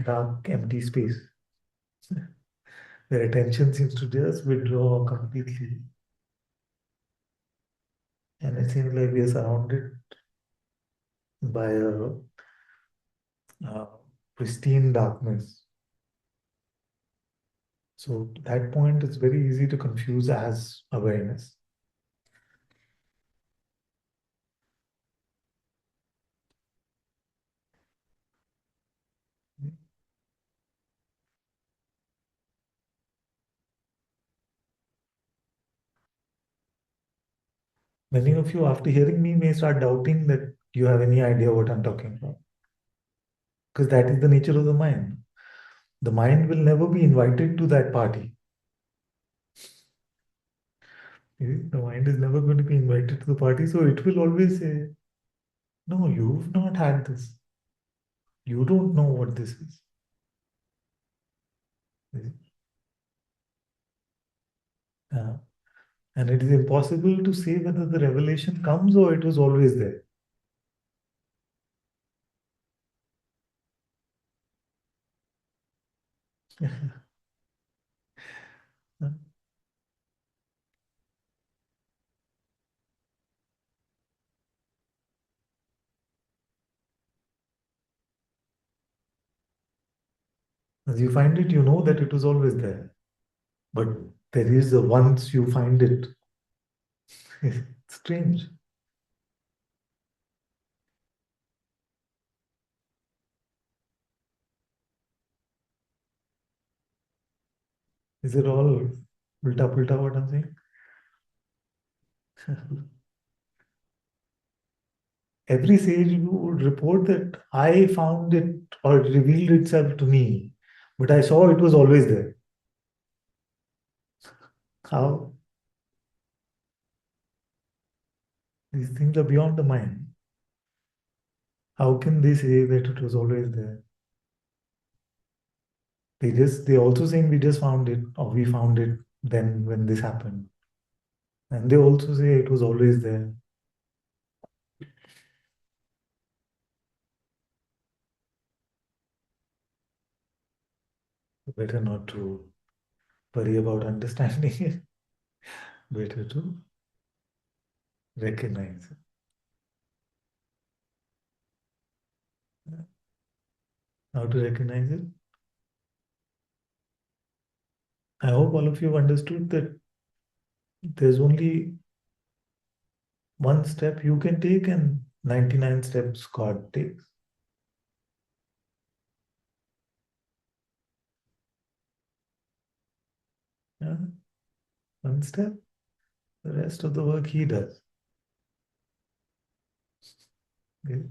dark, empty space? Their attention seems to just withdraw completely. And it seems like we are surrounded by a uh, pristine darkness. So that point is very easy to confuse as awareness. Many of you, after hearing me, may start doubting that you have any idea what I'm talking about. Because that is the nature of the mind. The mind will never be invited to that party. The mind is never going to be invited to the party, so it will always say, no, you've not had this. You don't know what this is. Uh, and it is impossible to say whether the revelation comes or it was always there. As you find it, you know that it was always there. But there is a once you find it. It's strange. Is it all ulta pulta what I'm saying? Every sage would report that I found it or it revealed itself to me, but I saw it was always there. How? These things are beyond the mind. How can they say that it was always there? They also saying we just found it or we found it then when this happened. And they also say it was always there. Better not to worry about understanding it. Better to recognize it. How to recognize it? I hope all of you have understood that there's only one step you can take and 99 steps God takes. Yeah? One step, the rest of the work He does. Okay?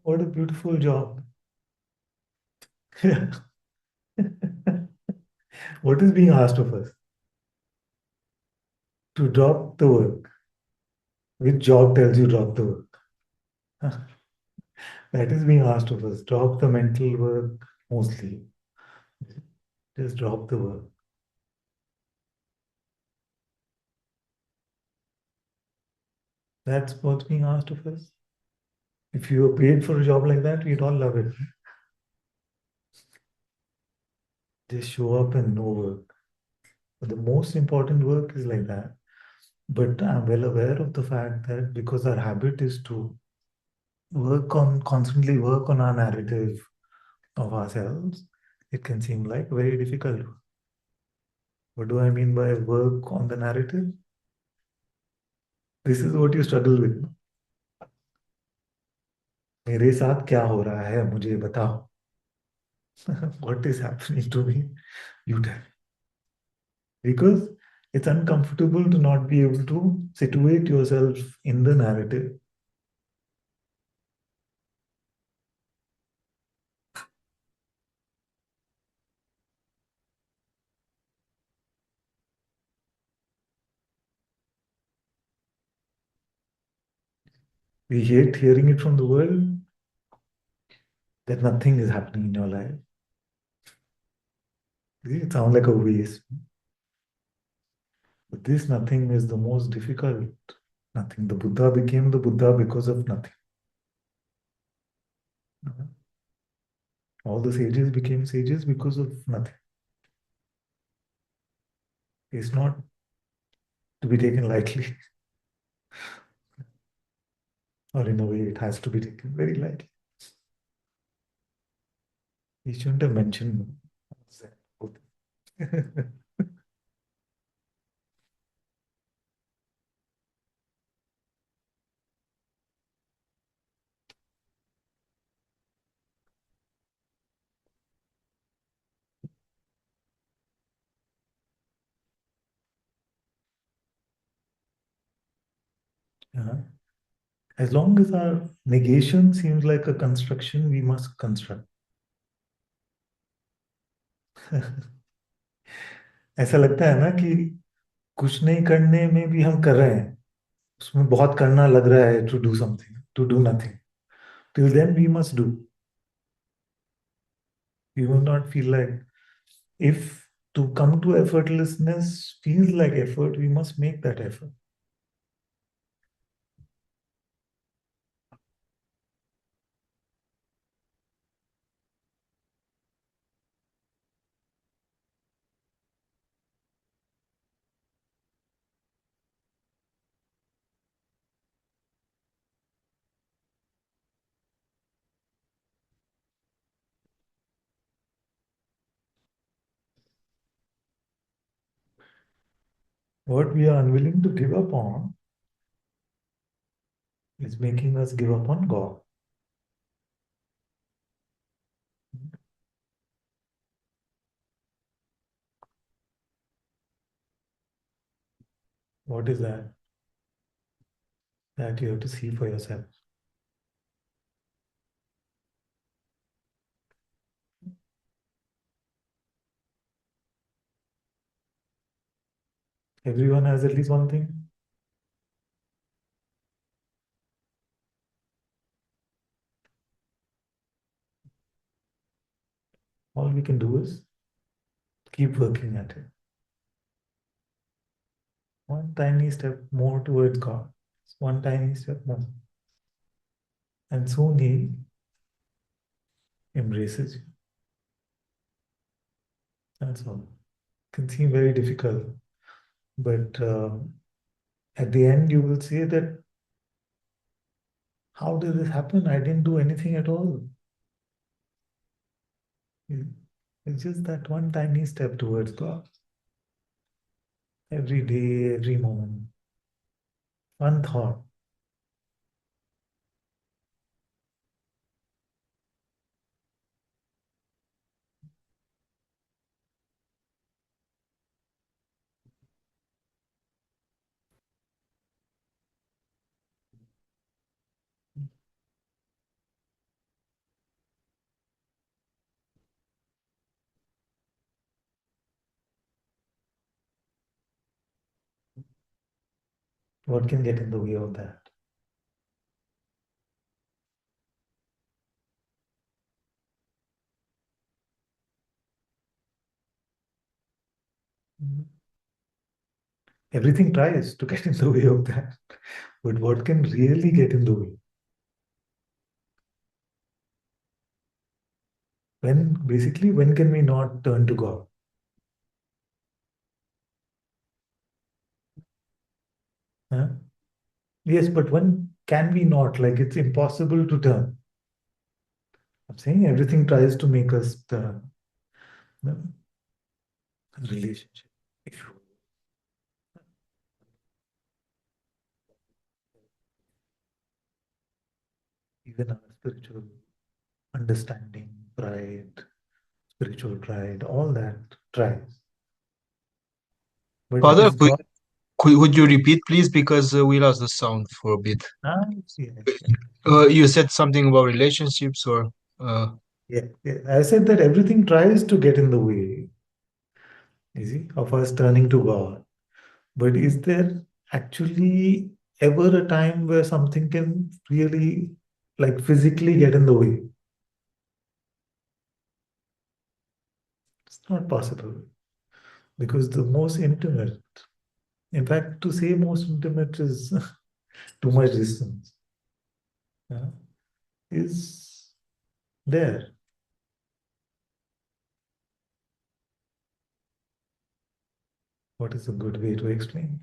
What a beautiful job. What is being asked of us? To drop the work. Which job tells you drop the work? That is being asked of us. Drop the mental work mostly. Just drop the work. That's what's being asked of us. If you were paid for a job like that, we'd all love it. Just show up and no work. But the most important work is like that. But I'm well aware of the fact that because our habit is to constantly work on our narrative of ourselves, it can seem like very difficult. What do I mean by work on the narrative? This is what you struggle with. मेरे साथ क्या हो रहा है मुझे बताओ. What is happening to me? You tell. Because it's uncomfortable to not be able to situate yourself in the narrative. We hate hearing it from the world that nothing is happening in your life. It sounds like a waste. But this nothing is the most difficult. Nothing. The Buddha became the Buddha because of nothing. All the sages became sages because of nothing. It's not to be taken lightly, or in a way, it has to be taken very lightly. He shouldn't have mentioned Zen. Yeah. As long as our negation seems like a construction, we must construct. ऐसा लगता है ना कि कुछ नहीं करने में भी हम कर रहे हैं, उसमें बहुत करना लग रहा है to do something, to do nothing. Till then, we must do. We will not feel like if to come to effortlessness feels like effort, we must make that effort. What we are unwilling to give up on is making us give up on God. What is that? That you have to see for yourself. Everyone has at least one thing. All we can do is keep working at it. One tiny step more towards God. One tiny step more. And soon He embraces you. That's all. It can seem very difficult, but at the end, you will say that, how did this happen? I didn't do anything at all. It's just that one tiny step towards God. Every day, every moment. One thought. What can get in the way of that? Everything tries to get in the way of that. But what can really get in the way? When can we not turn to God? Huh? Yes, but when can we not? Like it's impossible to turn. I'm saying everything tries to make us turn. No? Relationship. If you- Even our spiritual understanding, pride, spiritual pride, all that tries. But Father, is God? would you repeat, please? Because we lost the sound for a bit. Yes. You said something about relationships or Yeah. I said that everything tries to get in the way, you see, of us turning to God. But is there actually ever a time where something can really, like, physically get in the way? It's not possible because the most intimate, in fact, to say most intimate is too much distance, yeah, is there. What is a good way to explain?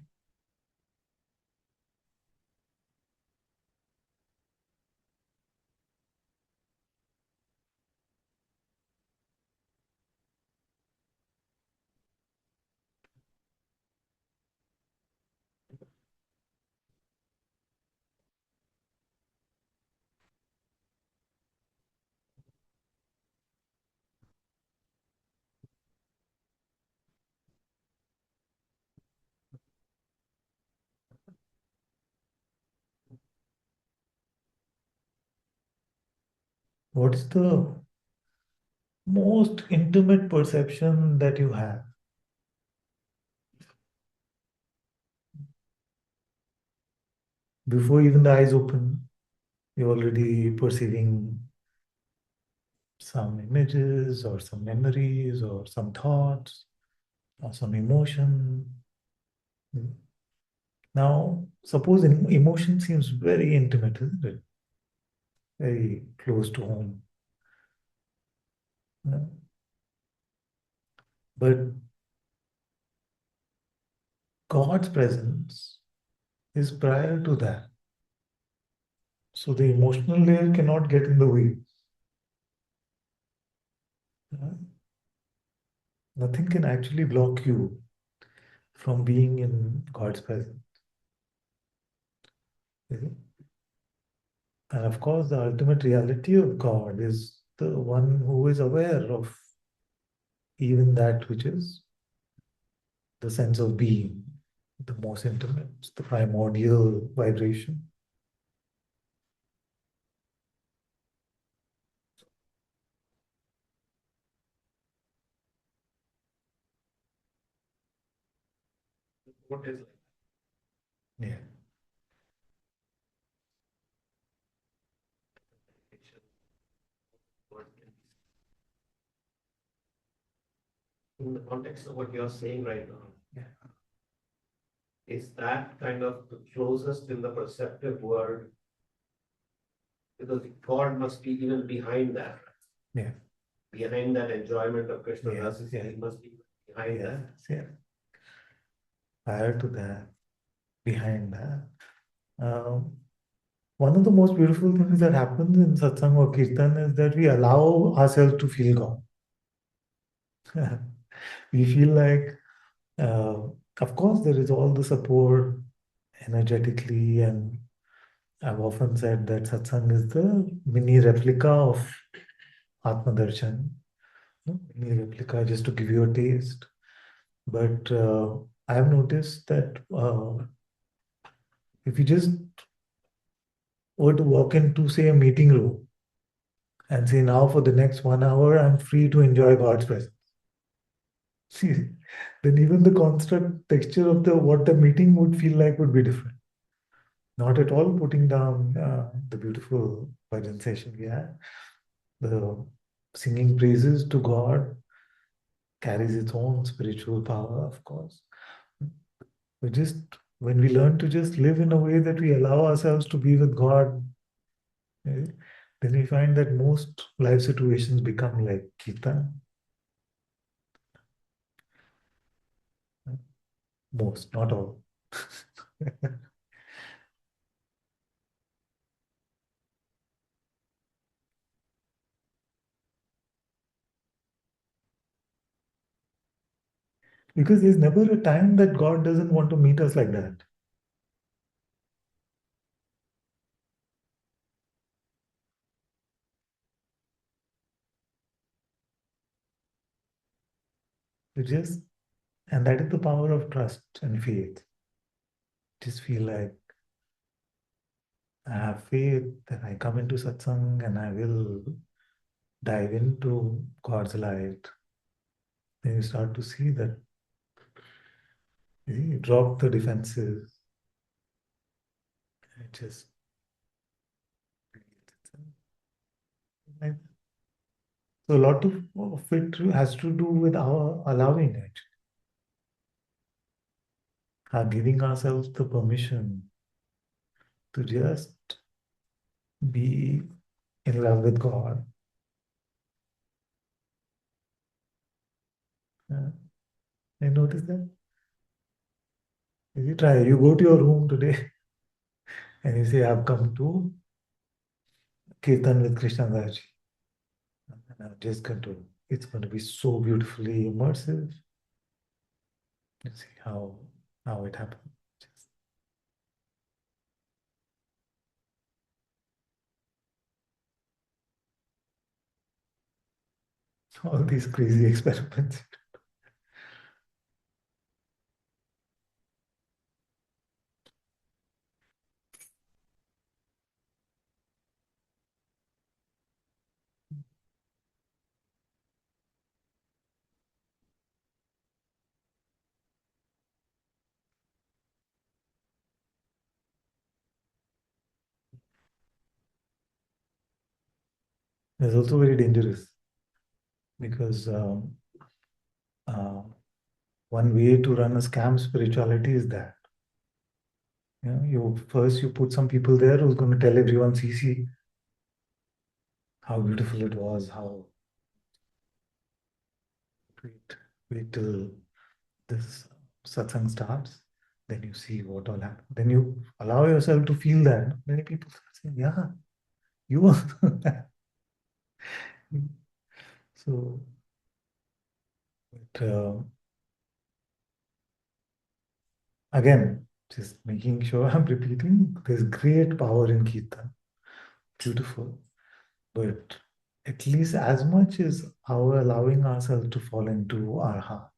What's the most intimate perception that you have before even the eyes open? You're already perceiving some images or some memories or some thoughts or some emotion. Now, suppose emotion seems very intimate, isn't it? Very close to home. Yeah. But God's presence is prior to that. So the emotional layer cannot get in the way. Yeah. Nothing can actually block you from being in God's presence. You see? And of course, the ultimate reality of God is the one who is aware of even that which is the sense of being, the most intimate, the primordial vibration. What is like? Yeah. In the context of what you're saying right now, yeah, is that kind of the closest in the perceptive world? Because God must be even behind that, yeah, behind that enjoyment of Krishna. Yes, yes. He must be behind that. Yeah. Prior to that, behind that. Um, One of the most beautiful things that happens in satsang or kirtan is that we allow ourselves to feel God. We feel like, uh, of course, there is all the support energetically, and I've often said that satsang is the mini replica of Atma Darshan, no? Mini replica just to give you a taste. But I've noticed that if you just were to walk into, say, a meeting room and say, now for the next 1 hour, I'm free to enjoy God's presence. See, then even the construct texture of the what the meeting would feel like would be different. Not at all putting down the beautiful bhajan session we had. The singing praises to God carries its own spiritual power, of course. We just, when we learn to just live in a way that we allow ourselves to be with God, eh, then we find that most life situations become like kirtan. Most, not all. Because there's never a time that God doesn't want to meet us like that. You just, and that is the power of trust and faith. Just feel like I have faith that I come into satsang and I will dive into God's light. Then you start to see that you drop the defenses. And just like, so a lot of it has to do with our allowing it, our giving ourselves the permission to just be in love with God. Uh, I noticed that. If you try, you go to your room today and you say, I've come to Kirtan with Krishna Daji. And I'm just going to, it's going to be so beautifully immersive. You see how it happens. Just all these crazy experiments. It's also very dangerous because uh, one way to run a scam spirituality is that you put some people there who's going to tell everyone, see how beautiful it was, how wait, wait till this satsang starts, then you see what all happened. Then you allow yourself to feel that. Many people start saying, yeah, you are. So, but, again, just making sure I'm repeating, there's great power in Kirtan. Beautiful. But at least as much as our allowing ourselves to fall into our heart.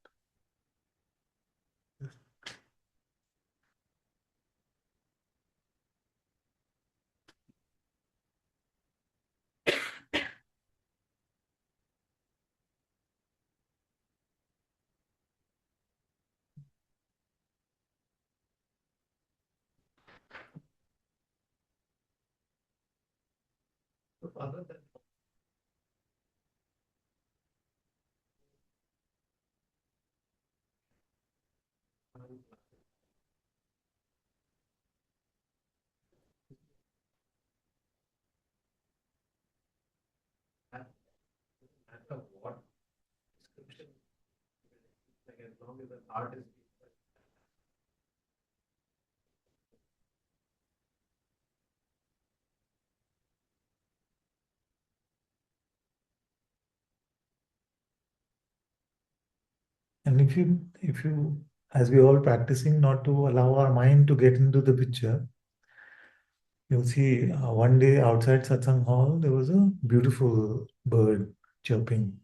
Other than that, matter what description, like as long as the heart is. And if you, as we all practicing not to allow our mind to get into the picture, you'll see one day outside Satsang Hall, there was a beautiful bird chirping.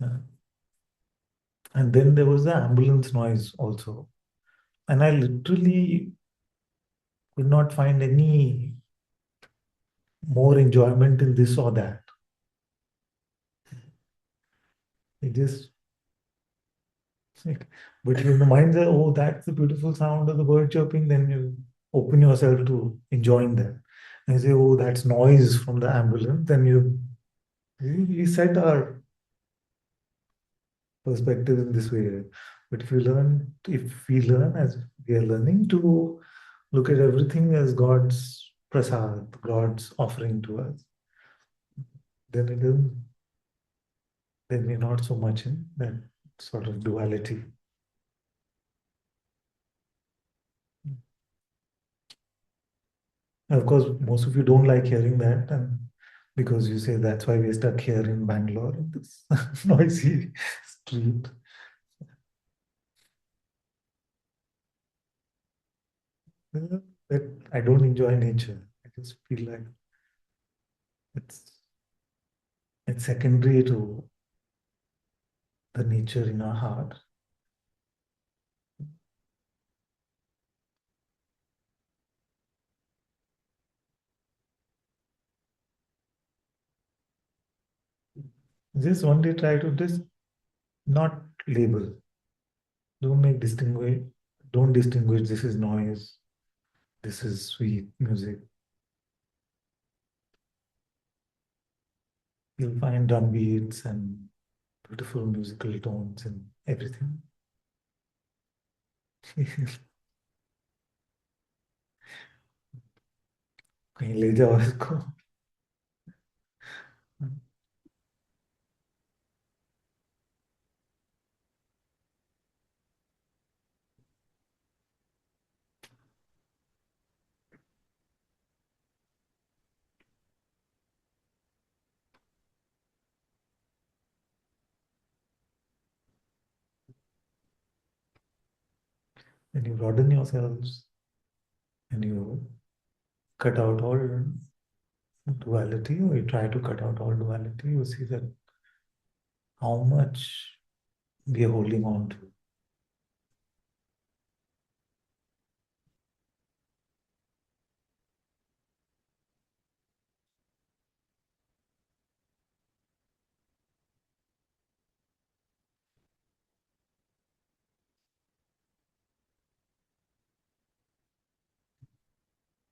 Uh, and then there was the ambulance noise also. And I literally could not find any more enjoyment in this or that. It just, like, but when the mind says, oh, that's the beautiful sound of the bird chirping, then you open yourself to enjoying them. And you say, oh, that's noise from the ambulance, then we set our perspective in this way. But if we learn as we are learning to look at everything as God's prasad, God's offering to us, then it is then we're not so much in that sort of duality. Of course, most of you don't like hearing that, and because you say that's why we're stuck here in Bangalore, in this noisy street. That I don't enjoy nature. I just feel like it's it's secondary to the nature in our heart. Just one day try to just not label. Don't make distinguish. Don't distinguish. This is noise. This is sweet music. You'll find drum beats and beautiful musical tones and everything. कहीं ले जाओ इसको. When you broaden yourselves and you cut out all duality, or you try to cut out all duality, you see that how much we are holding on to.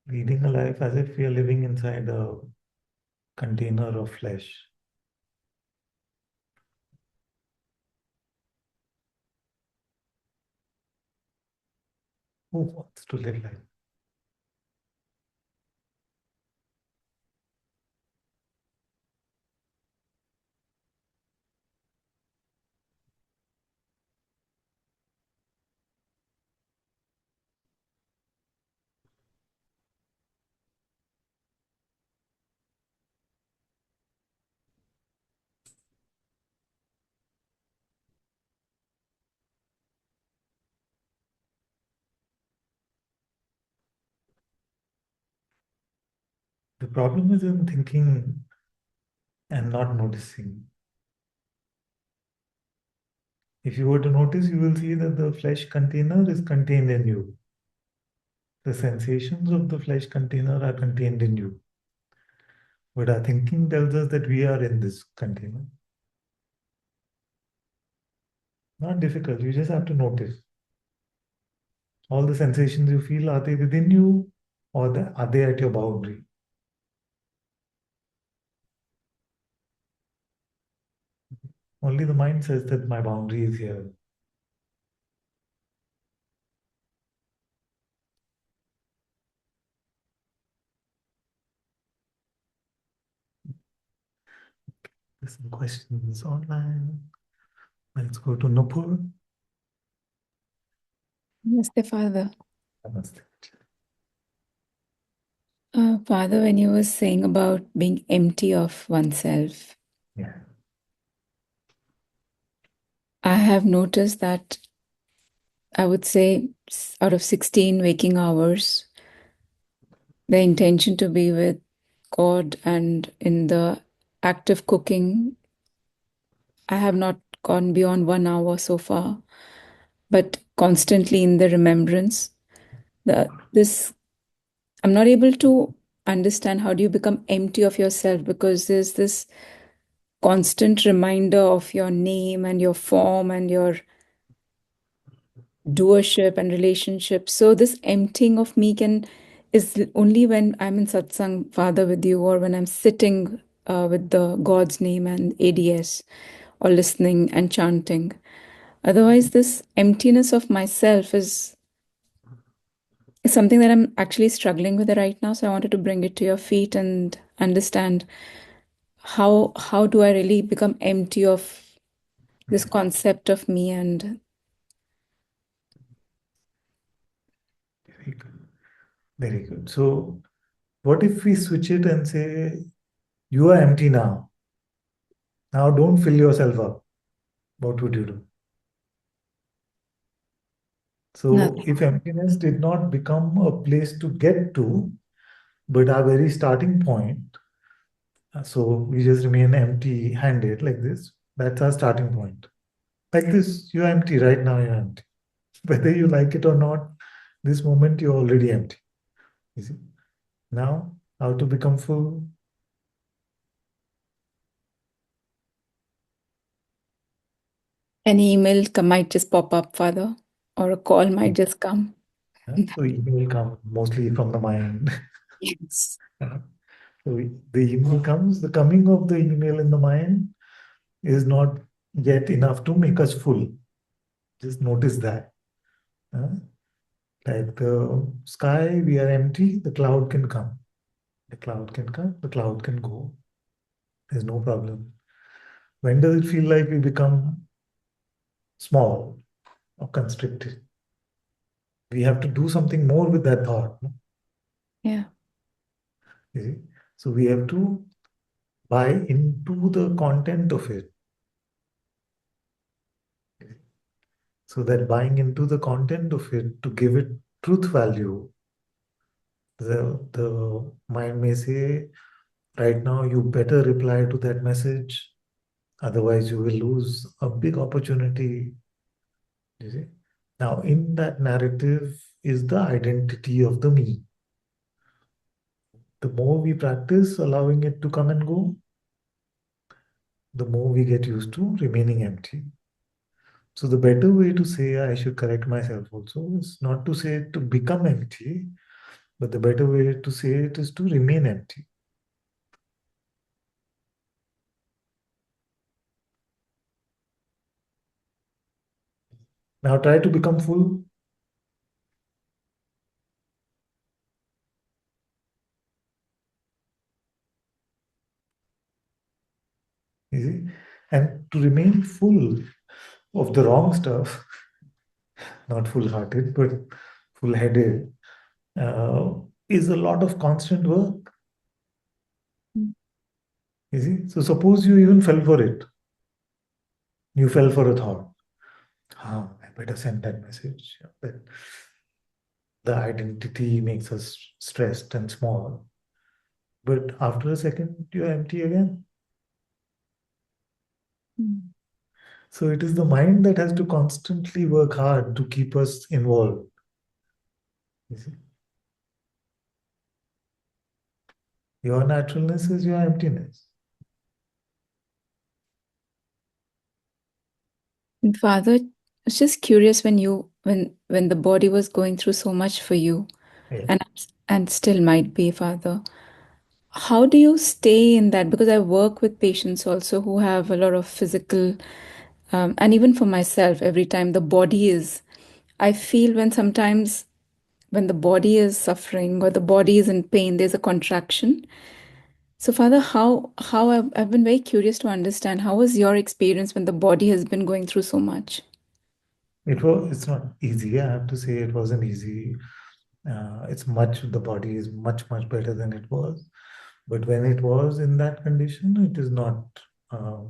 Leading a life as if we are living inside a container of flesh. Who wants to live like that? The problem is in thinking and not noticing. If you were to notice, you will see that the flesh container is contained in you. The sensations of the flesh container are contained in you. But our thinking tells us that we are in this container. Not difficult, you just have to notice. All the sensations you feel, are they within you or are they at your boundary? Only the mind says that my boundary is here. There's some questions online. Let's go to Nupur. Namaste, Father. Namaste. Father, when you were saying about being empty of oneself, Yeah. I have noticed that I would say out of 16 waking hours, the intention to be with God and in the act of cooking, I have not gone beyond 1 hour so far, but constantly in the remembrance. This I'm not able to understand how do you become empty of yourself, because there's this constant reminder of your name and your form and your doership and relationships. So this emptying of me is only when I'm in satsang, Father, with you, or when I'm sitting with the God's name and ADS, or listening and chanting. Otherwise, this emptiness of myself is something that I'm actually struggling with right now. So I wanted to bring it to your feet and understand how do I really become empty of this concept of me. And Very good. Very good. So, what if we switch it and say, you are empty now. Now don't fill yourself up. What would you do? So, nothing. if emptiness did not become a place to get to, but our very starting point, so we just remain empty handed like this, that's our starting point. Like this, you're empty right now, you're empty. Whether you like it or not, this moment you're already empty. You see? Now, how to become full? An email might just pop up, Father, or a call might just come. So email come mostly from the mind. Yes. So the email comes, the coming of the email in the mind is not yet enough to make us full. Just notice that. uh, Like the sky, we are empty, the cloud can come. The cloud can come, the cloud can go. There's no problem. When does it feel like we become small or constricted? We have to do something more with that thought. No? Yeah. You see? So we have to buy into the content of it. So that buying into the content of it to give it truth value, the mind may say, right now you better reply to that message, otherwise you will lose a big opportunity. You see? Now, in that narrative is the identity of the me. The more we practice allowing it to come and go, the more we get used to remaining empty. So the better way to say, I should correct myself also, is not to say to become empty, but the better way to say it is to remain empty. Now try to become full. You see? And to remain full of the wrong stuff, not full hearted, but full headed, uh, is a lot of constant work. Mm. You see? So suppose you even fell for it. You fell for a thought. I better send that message. But the identity makes us stressed and small. But after a second, you're empty again. Mm. So it is the mind that has to constantly work hard to keep us involved. You see? Your naturalness is your emptiness. And Father, I was just curious when the body was going through so much for you, Yeah. and still might be, Father. How do you stay in that? Because I work with patients also who have a lot of physical, and even for myself, every time the body is, I feel when sometimes when the body is suffering or the body is in pain, there's a contraction. So, Father, how I've been very curious to understand how was your experience when the body has been going through so much? It's not easy. I have to say it wasn't easy. The body is much, much better than it was. But when it was in that condition, it is not uh,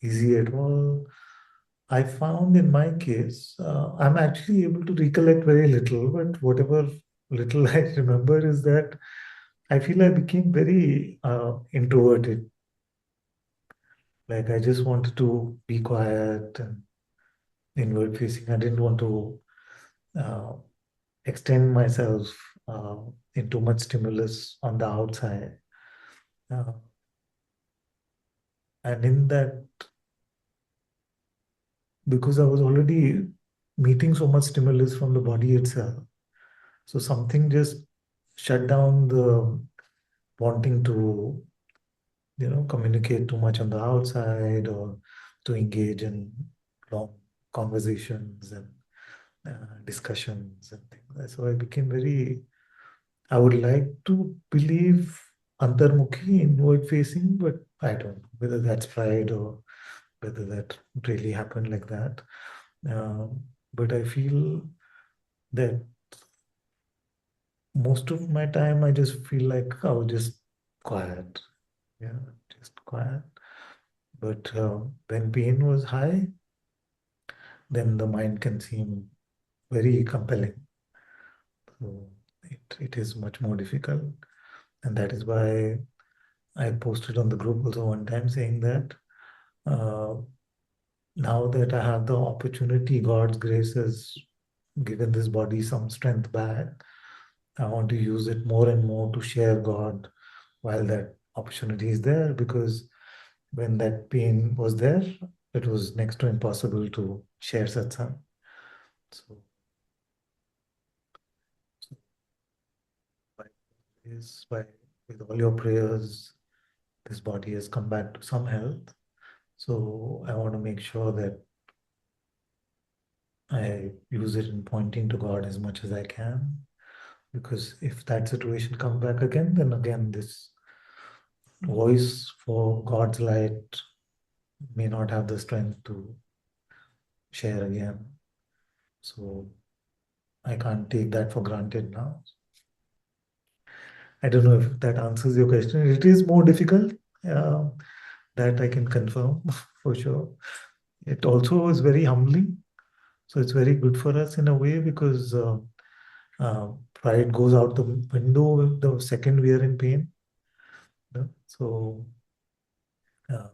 easy at all. I found in my case, I'm actually able to recollect very little, but whatever little I remember is that I feel I became very introverted. Like I just wanted to be quiet and inward facing. I didn't want to uh, extend myself uh, into much stimulus on the outside. Uh, and in that, because I was already meeting so much stimulus from the body itself. So something just shut down the wanting to, communicate too much on the outside or to engage in long conversations and discussions and things. So I became I would like to believe antarmukhi, inward facing, but I don't know whether that's pride or whether that really happened like that. But I feel that most of my time I just feel like I was just quiet. Yeah, just quiet. But when pain was high, then the mind can seem very compelling. So it is much more difficult. And that is why I posted on the group also one time saying that uh, now that I have the opportunity, God's grace has given this body some strength back. I want to use it more and more to share God while that opportunity is there, because when that pain was there, it was next to impossible to share satsang. So, so by, with all your prayers, this body has come back to some health. So I want to make sure that I use it in pointing to God as much as I can. Because if that situation comes back again, then again this voice for God's light may not have the strength to share again. So I can't take that for granted now. I don't know if that answers your question. It is more difficult. Uh, that I can confirm for sure. It also is very humbling. So it's very good for us in a way, because pride goes out the window the second we are in pain. So uh,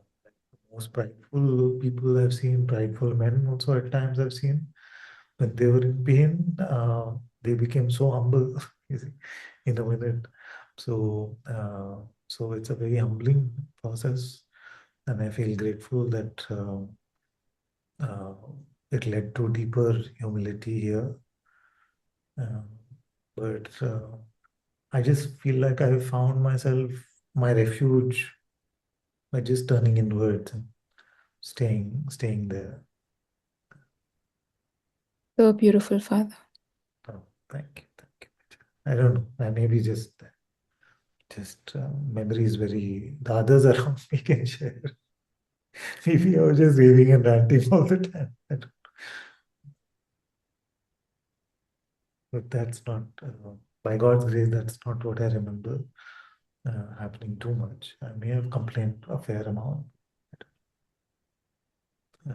most prideful people I've seen, prideful men also at times I've seen, when they were in pain, they became so humble, you see, in a minute. So, so it's a very humbling process, and I feel grateful that uh, it led to deeper humility here. Um, but I just feel like I found myself, my refuge, by just turning inwards and staying there. So beautiful, Father. Oh, thank you. I don't know. I maybe just memory is very. The others around me can share. Maybe I was just raving and ranting all the time. But that's not. By God's grace, that's not what I remember happening too much. I may have complained a fair amount. Uh,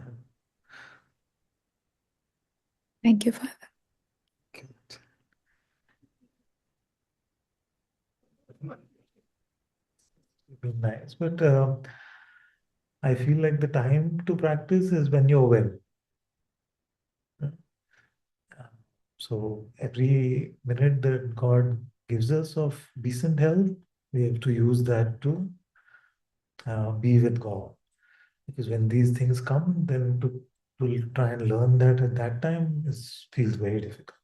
Thank you, Father. Been nice, but I feel like the time to practice is when you're well. So every minute that God gives us of decent health, we have to use that to be with God. Because when these things come, then to try and learn that at that time feels very difficult.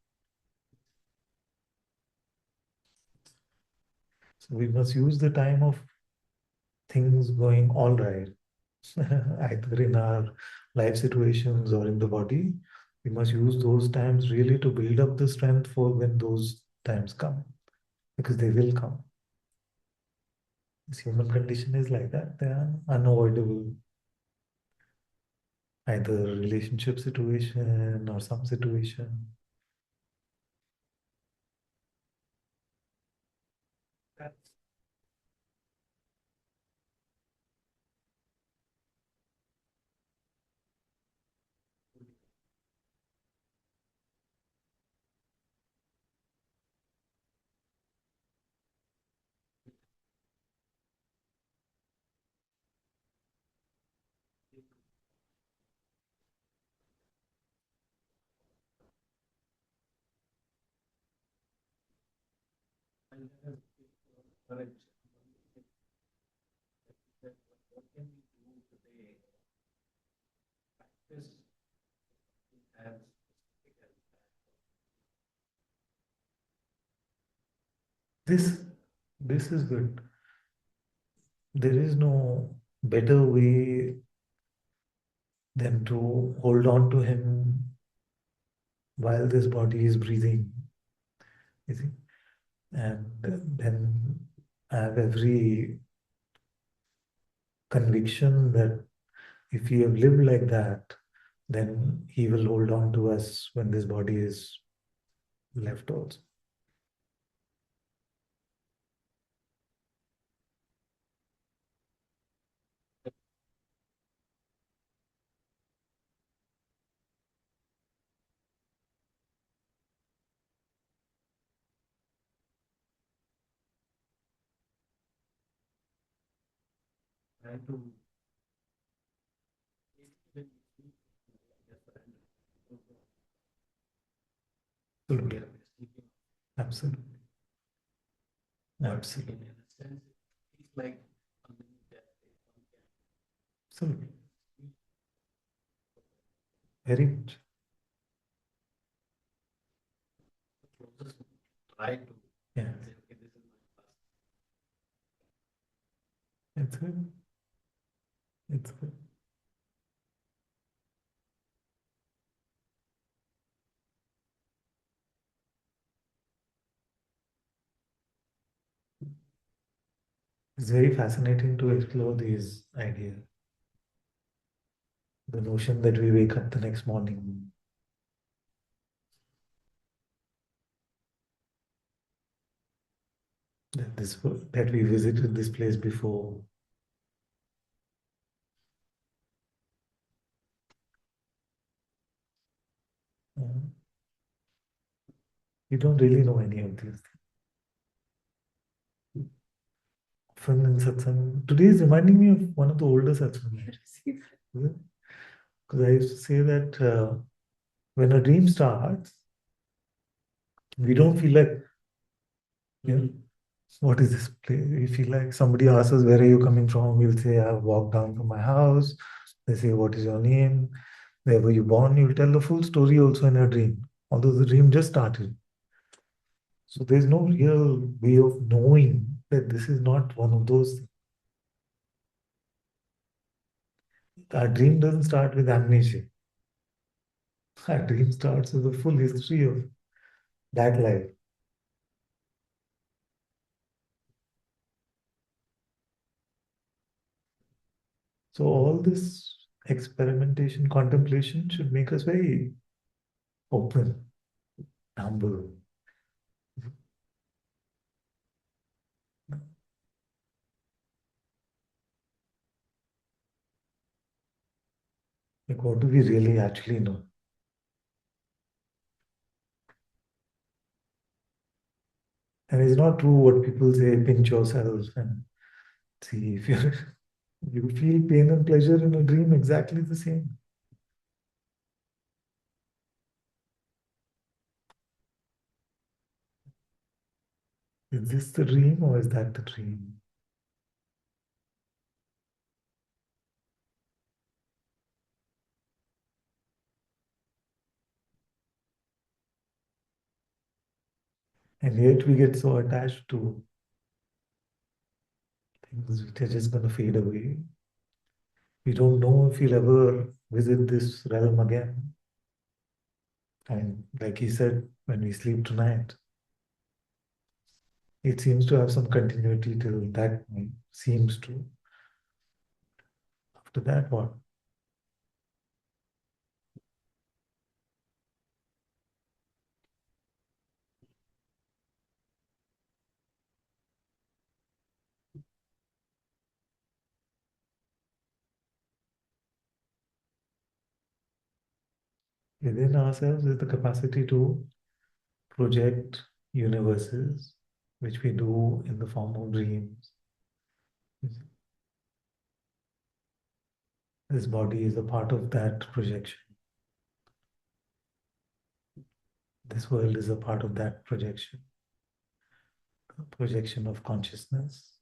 So we must use the time of things going all right, either in our life situations or in the body. We must use those times really to build up the strength for when those times come, because they will come. This human condition is like that. They are unavoidable. Either relationship situation or some situation. This is good. There is no better way than to hold on to him while this body is breathing, you see. And then I have every conviction that if we have lived like that, then he will hold on to us when this body is left also. Absolutely. Absolutely. Absolutely. Absolutely. Very much. Yeah. It's good. It's good. It's very fascinating to explore these ideas. The notion that we wake up the next morning, that we visited this place before. Uh, We don't really know any of these things. Often in satsang, today is reminding me of one of the older satsang. Because I used to say that when a dream starts, we don't feel like, you know, what is this place? We feel like somebody asks us, where are you coming from? We'll say, I've walked down from my house. They say, what is your name? Where were you born? You'll tell the full story also in a dream, although the dream just started. So there's no real way of knowing that this is not one of those. Our dream doesn't start with amnesia. Our dream starts with a full history of that life. So all this experimentation, contemplation should make us very open, humble. Like, what do we really actually know? And it's not true what people say, pinch yourself and see if you're, you feel pain and pleasure in a dream exactly the same. Is this the dream or is that the dream? And yet we get so attached to things which are just going to fade away. We don't know if we'll ever visit this realm again. And like he said, when we sleep tonight, it seems to have some continuity till that point. Seems to. After that, what? Within ourselves is the capacity to project universes, which we do in the form of dreams. This body is a part of that projection. This world is a part of that projection. A projection of consciousness.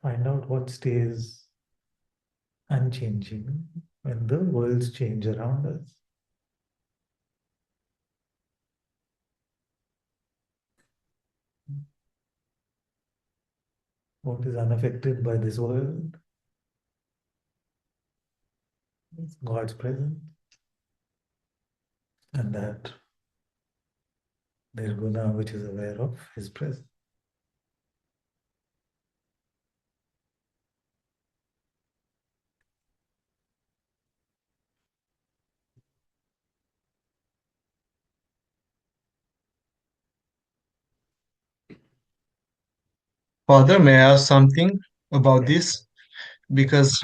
Find out what stays unchanging when the worlds change around us. What is unaffected by this world? It's God's presence. And that Nirguna, which is aware of His presence. Father, may I ask something about Yeah. this? Because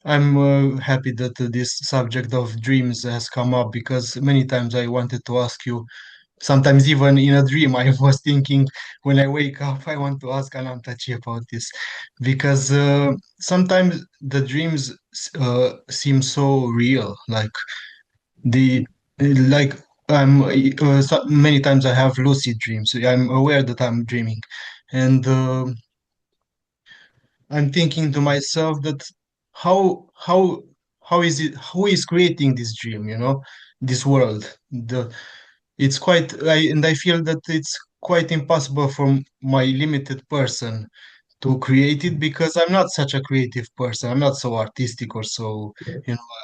I'm happy that this subject of dreams has come up because many times I wanted to ask you. Sometimes even in a dream, I was thinking when I wake up, I want to ask Ananta-Chi about this because sometimes the dreams seem so real, like the like many times I have lucid dreams. I'm aware that I'm dreaming, and I'm thinking to myself that how how how is it? Who is creating this dream? This world. It's quite and I feel that it's quite impossible for my limited person to create it because I'm not such a creative person. I'm not so artistic or so,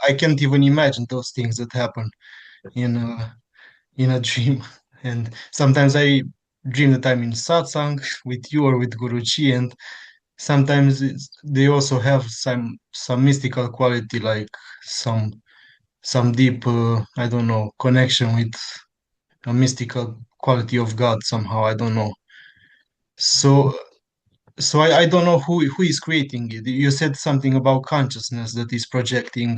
I can't even imagine those things that happen in a dream. And sometimes I dream that I'm in satsang with you or with Guruji, and sometimes they also have some mystical quality, like some deep, I don't know, connection with a mystical quality of God somehow. I don't know. So I don't know who is creating it. You said something about consciousness that is projecting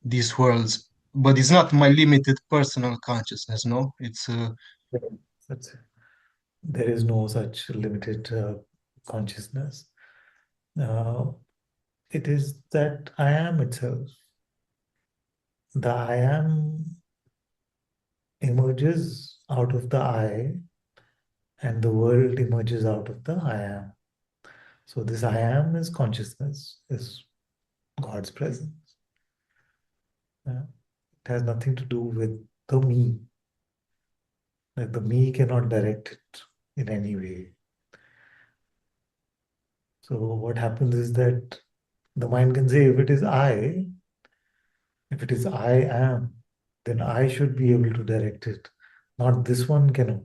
these worlds, but it's not my limited personal consciousness. No, it's That's it. There is no such limited consciousness. Uh, it is that I am itself. The I am emerges out of the I, and the world emerges out of the I am. So this I am is consciousness, is God's presence. Yeah. It has nothing to do with the me. Like the me cannot direct it in any way. So what happens is that the mind can say, if it is I am, then I should be able to direct it. Not this one cannot.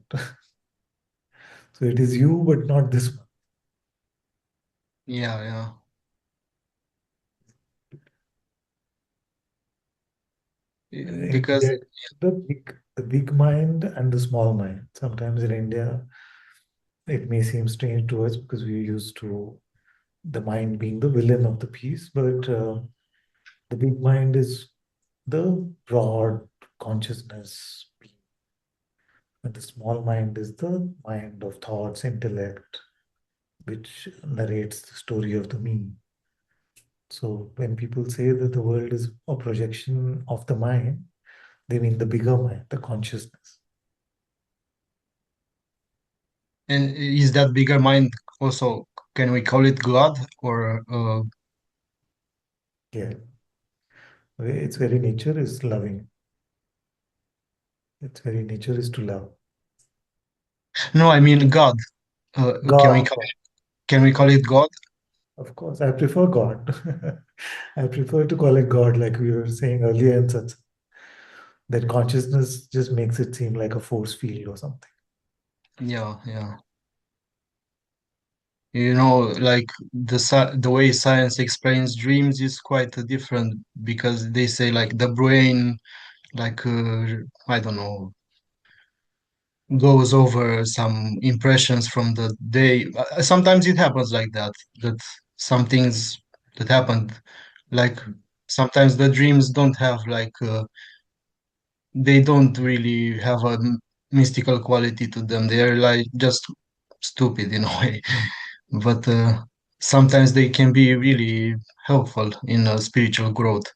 So it is you, but not this one. yeah, yeah. Because There, the big mind and the small mind. Sometimes in India, it may seem strange to us because we're used to the mind being the villain of the piece, but the big mind is the broad consciousness being, and the small mind is the mind of thoughts, intellect, which narrates the story of the me. So when people say that the world is a projection of the mind, they mean the bigger mind, the consciousness. and is that bigger mind also? Can we call it God or Yeah. Its very nature is loving. Its very nature is to love. no? I mean God. God, Can we call it God? of course. I prefer God. I prefer to call it God, like we were saying earlier in such that consciousness just makes it seem like a force field or something. Yeah, yeah. Like the way science explains dreams is quite different because they say like the brain, like I don't know, goes over some impressions from the day. Sometimes it happens like that, that some things that happened, like sometimes the dreams don't have like they don't really have a mystical quality to them. They're like just stupid in a way, but sometimes they can be really helpful in spiritual growth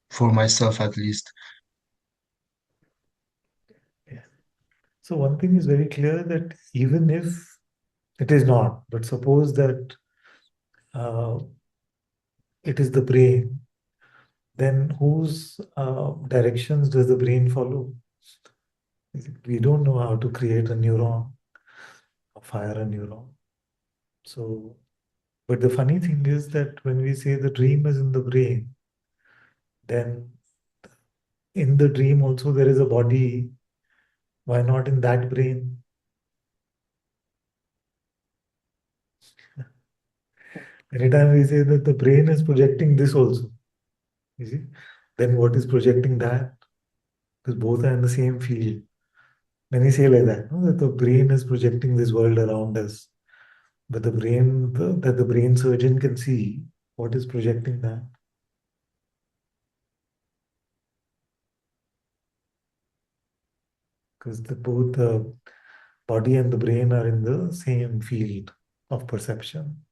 for myself at least. Yeah. So one thing is very clear, that even if it is not, but suppose that uh, it is the brain, then whose directions does the brain follow? We don't know how to create a neuron or fire a neuron. So, but the funny thing is that when we say the dream is in the brain, then in the dream also there is a body. Why not in that brain? Anytime we say that the brain is projecting this also, you see, then what is projecting that? Because both are in the same field. When we say like that, no, that the brain is projecting this world around us, but that the brain surgeon can see, what is projecting that? Because both the body and the brain are in the same field of perception.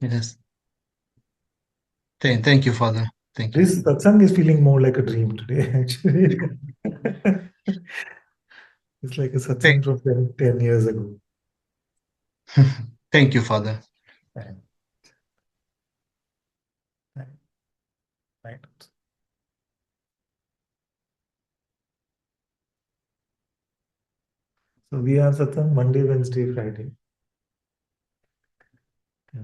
Yes. Thank you, Father. Thank you. This satsang is feeling more like a dream today, actually. It's like a Thank, satsang from 10 years ago. thank you, Father. Right. Right. Right. So we are satsang Monday, Wednesday, Friday. Yeah.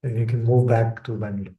Then you can move back to Bangalore.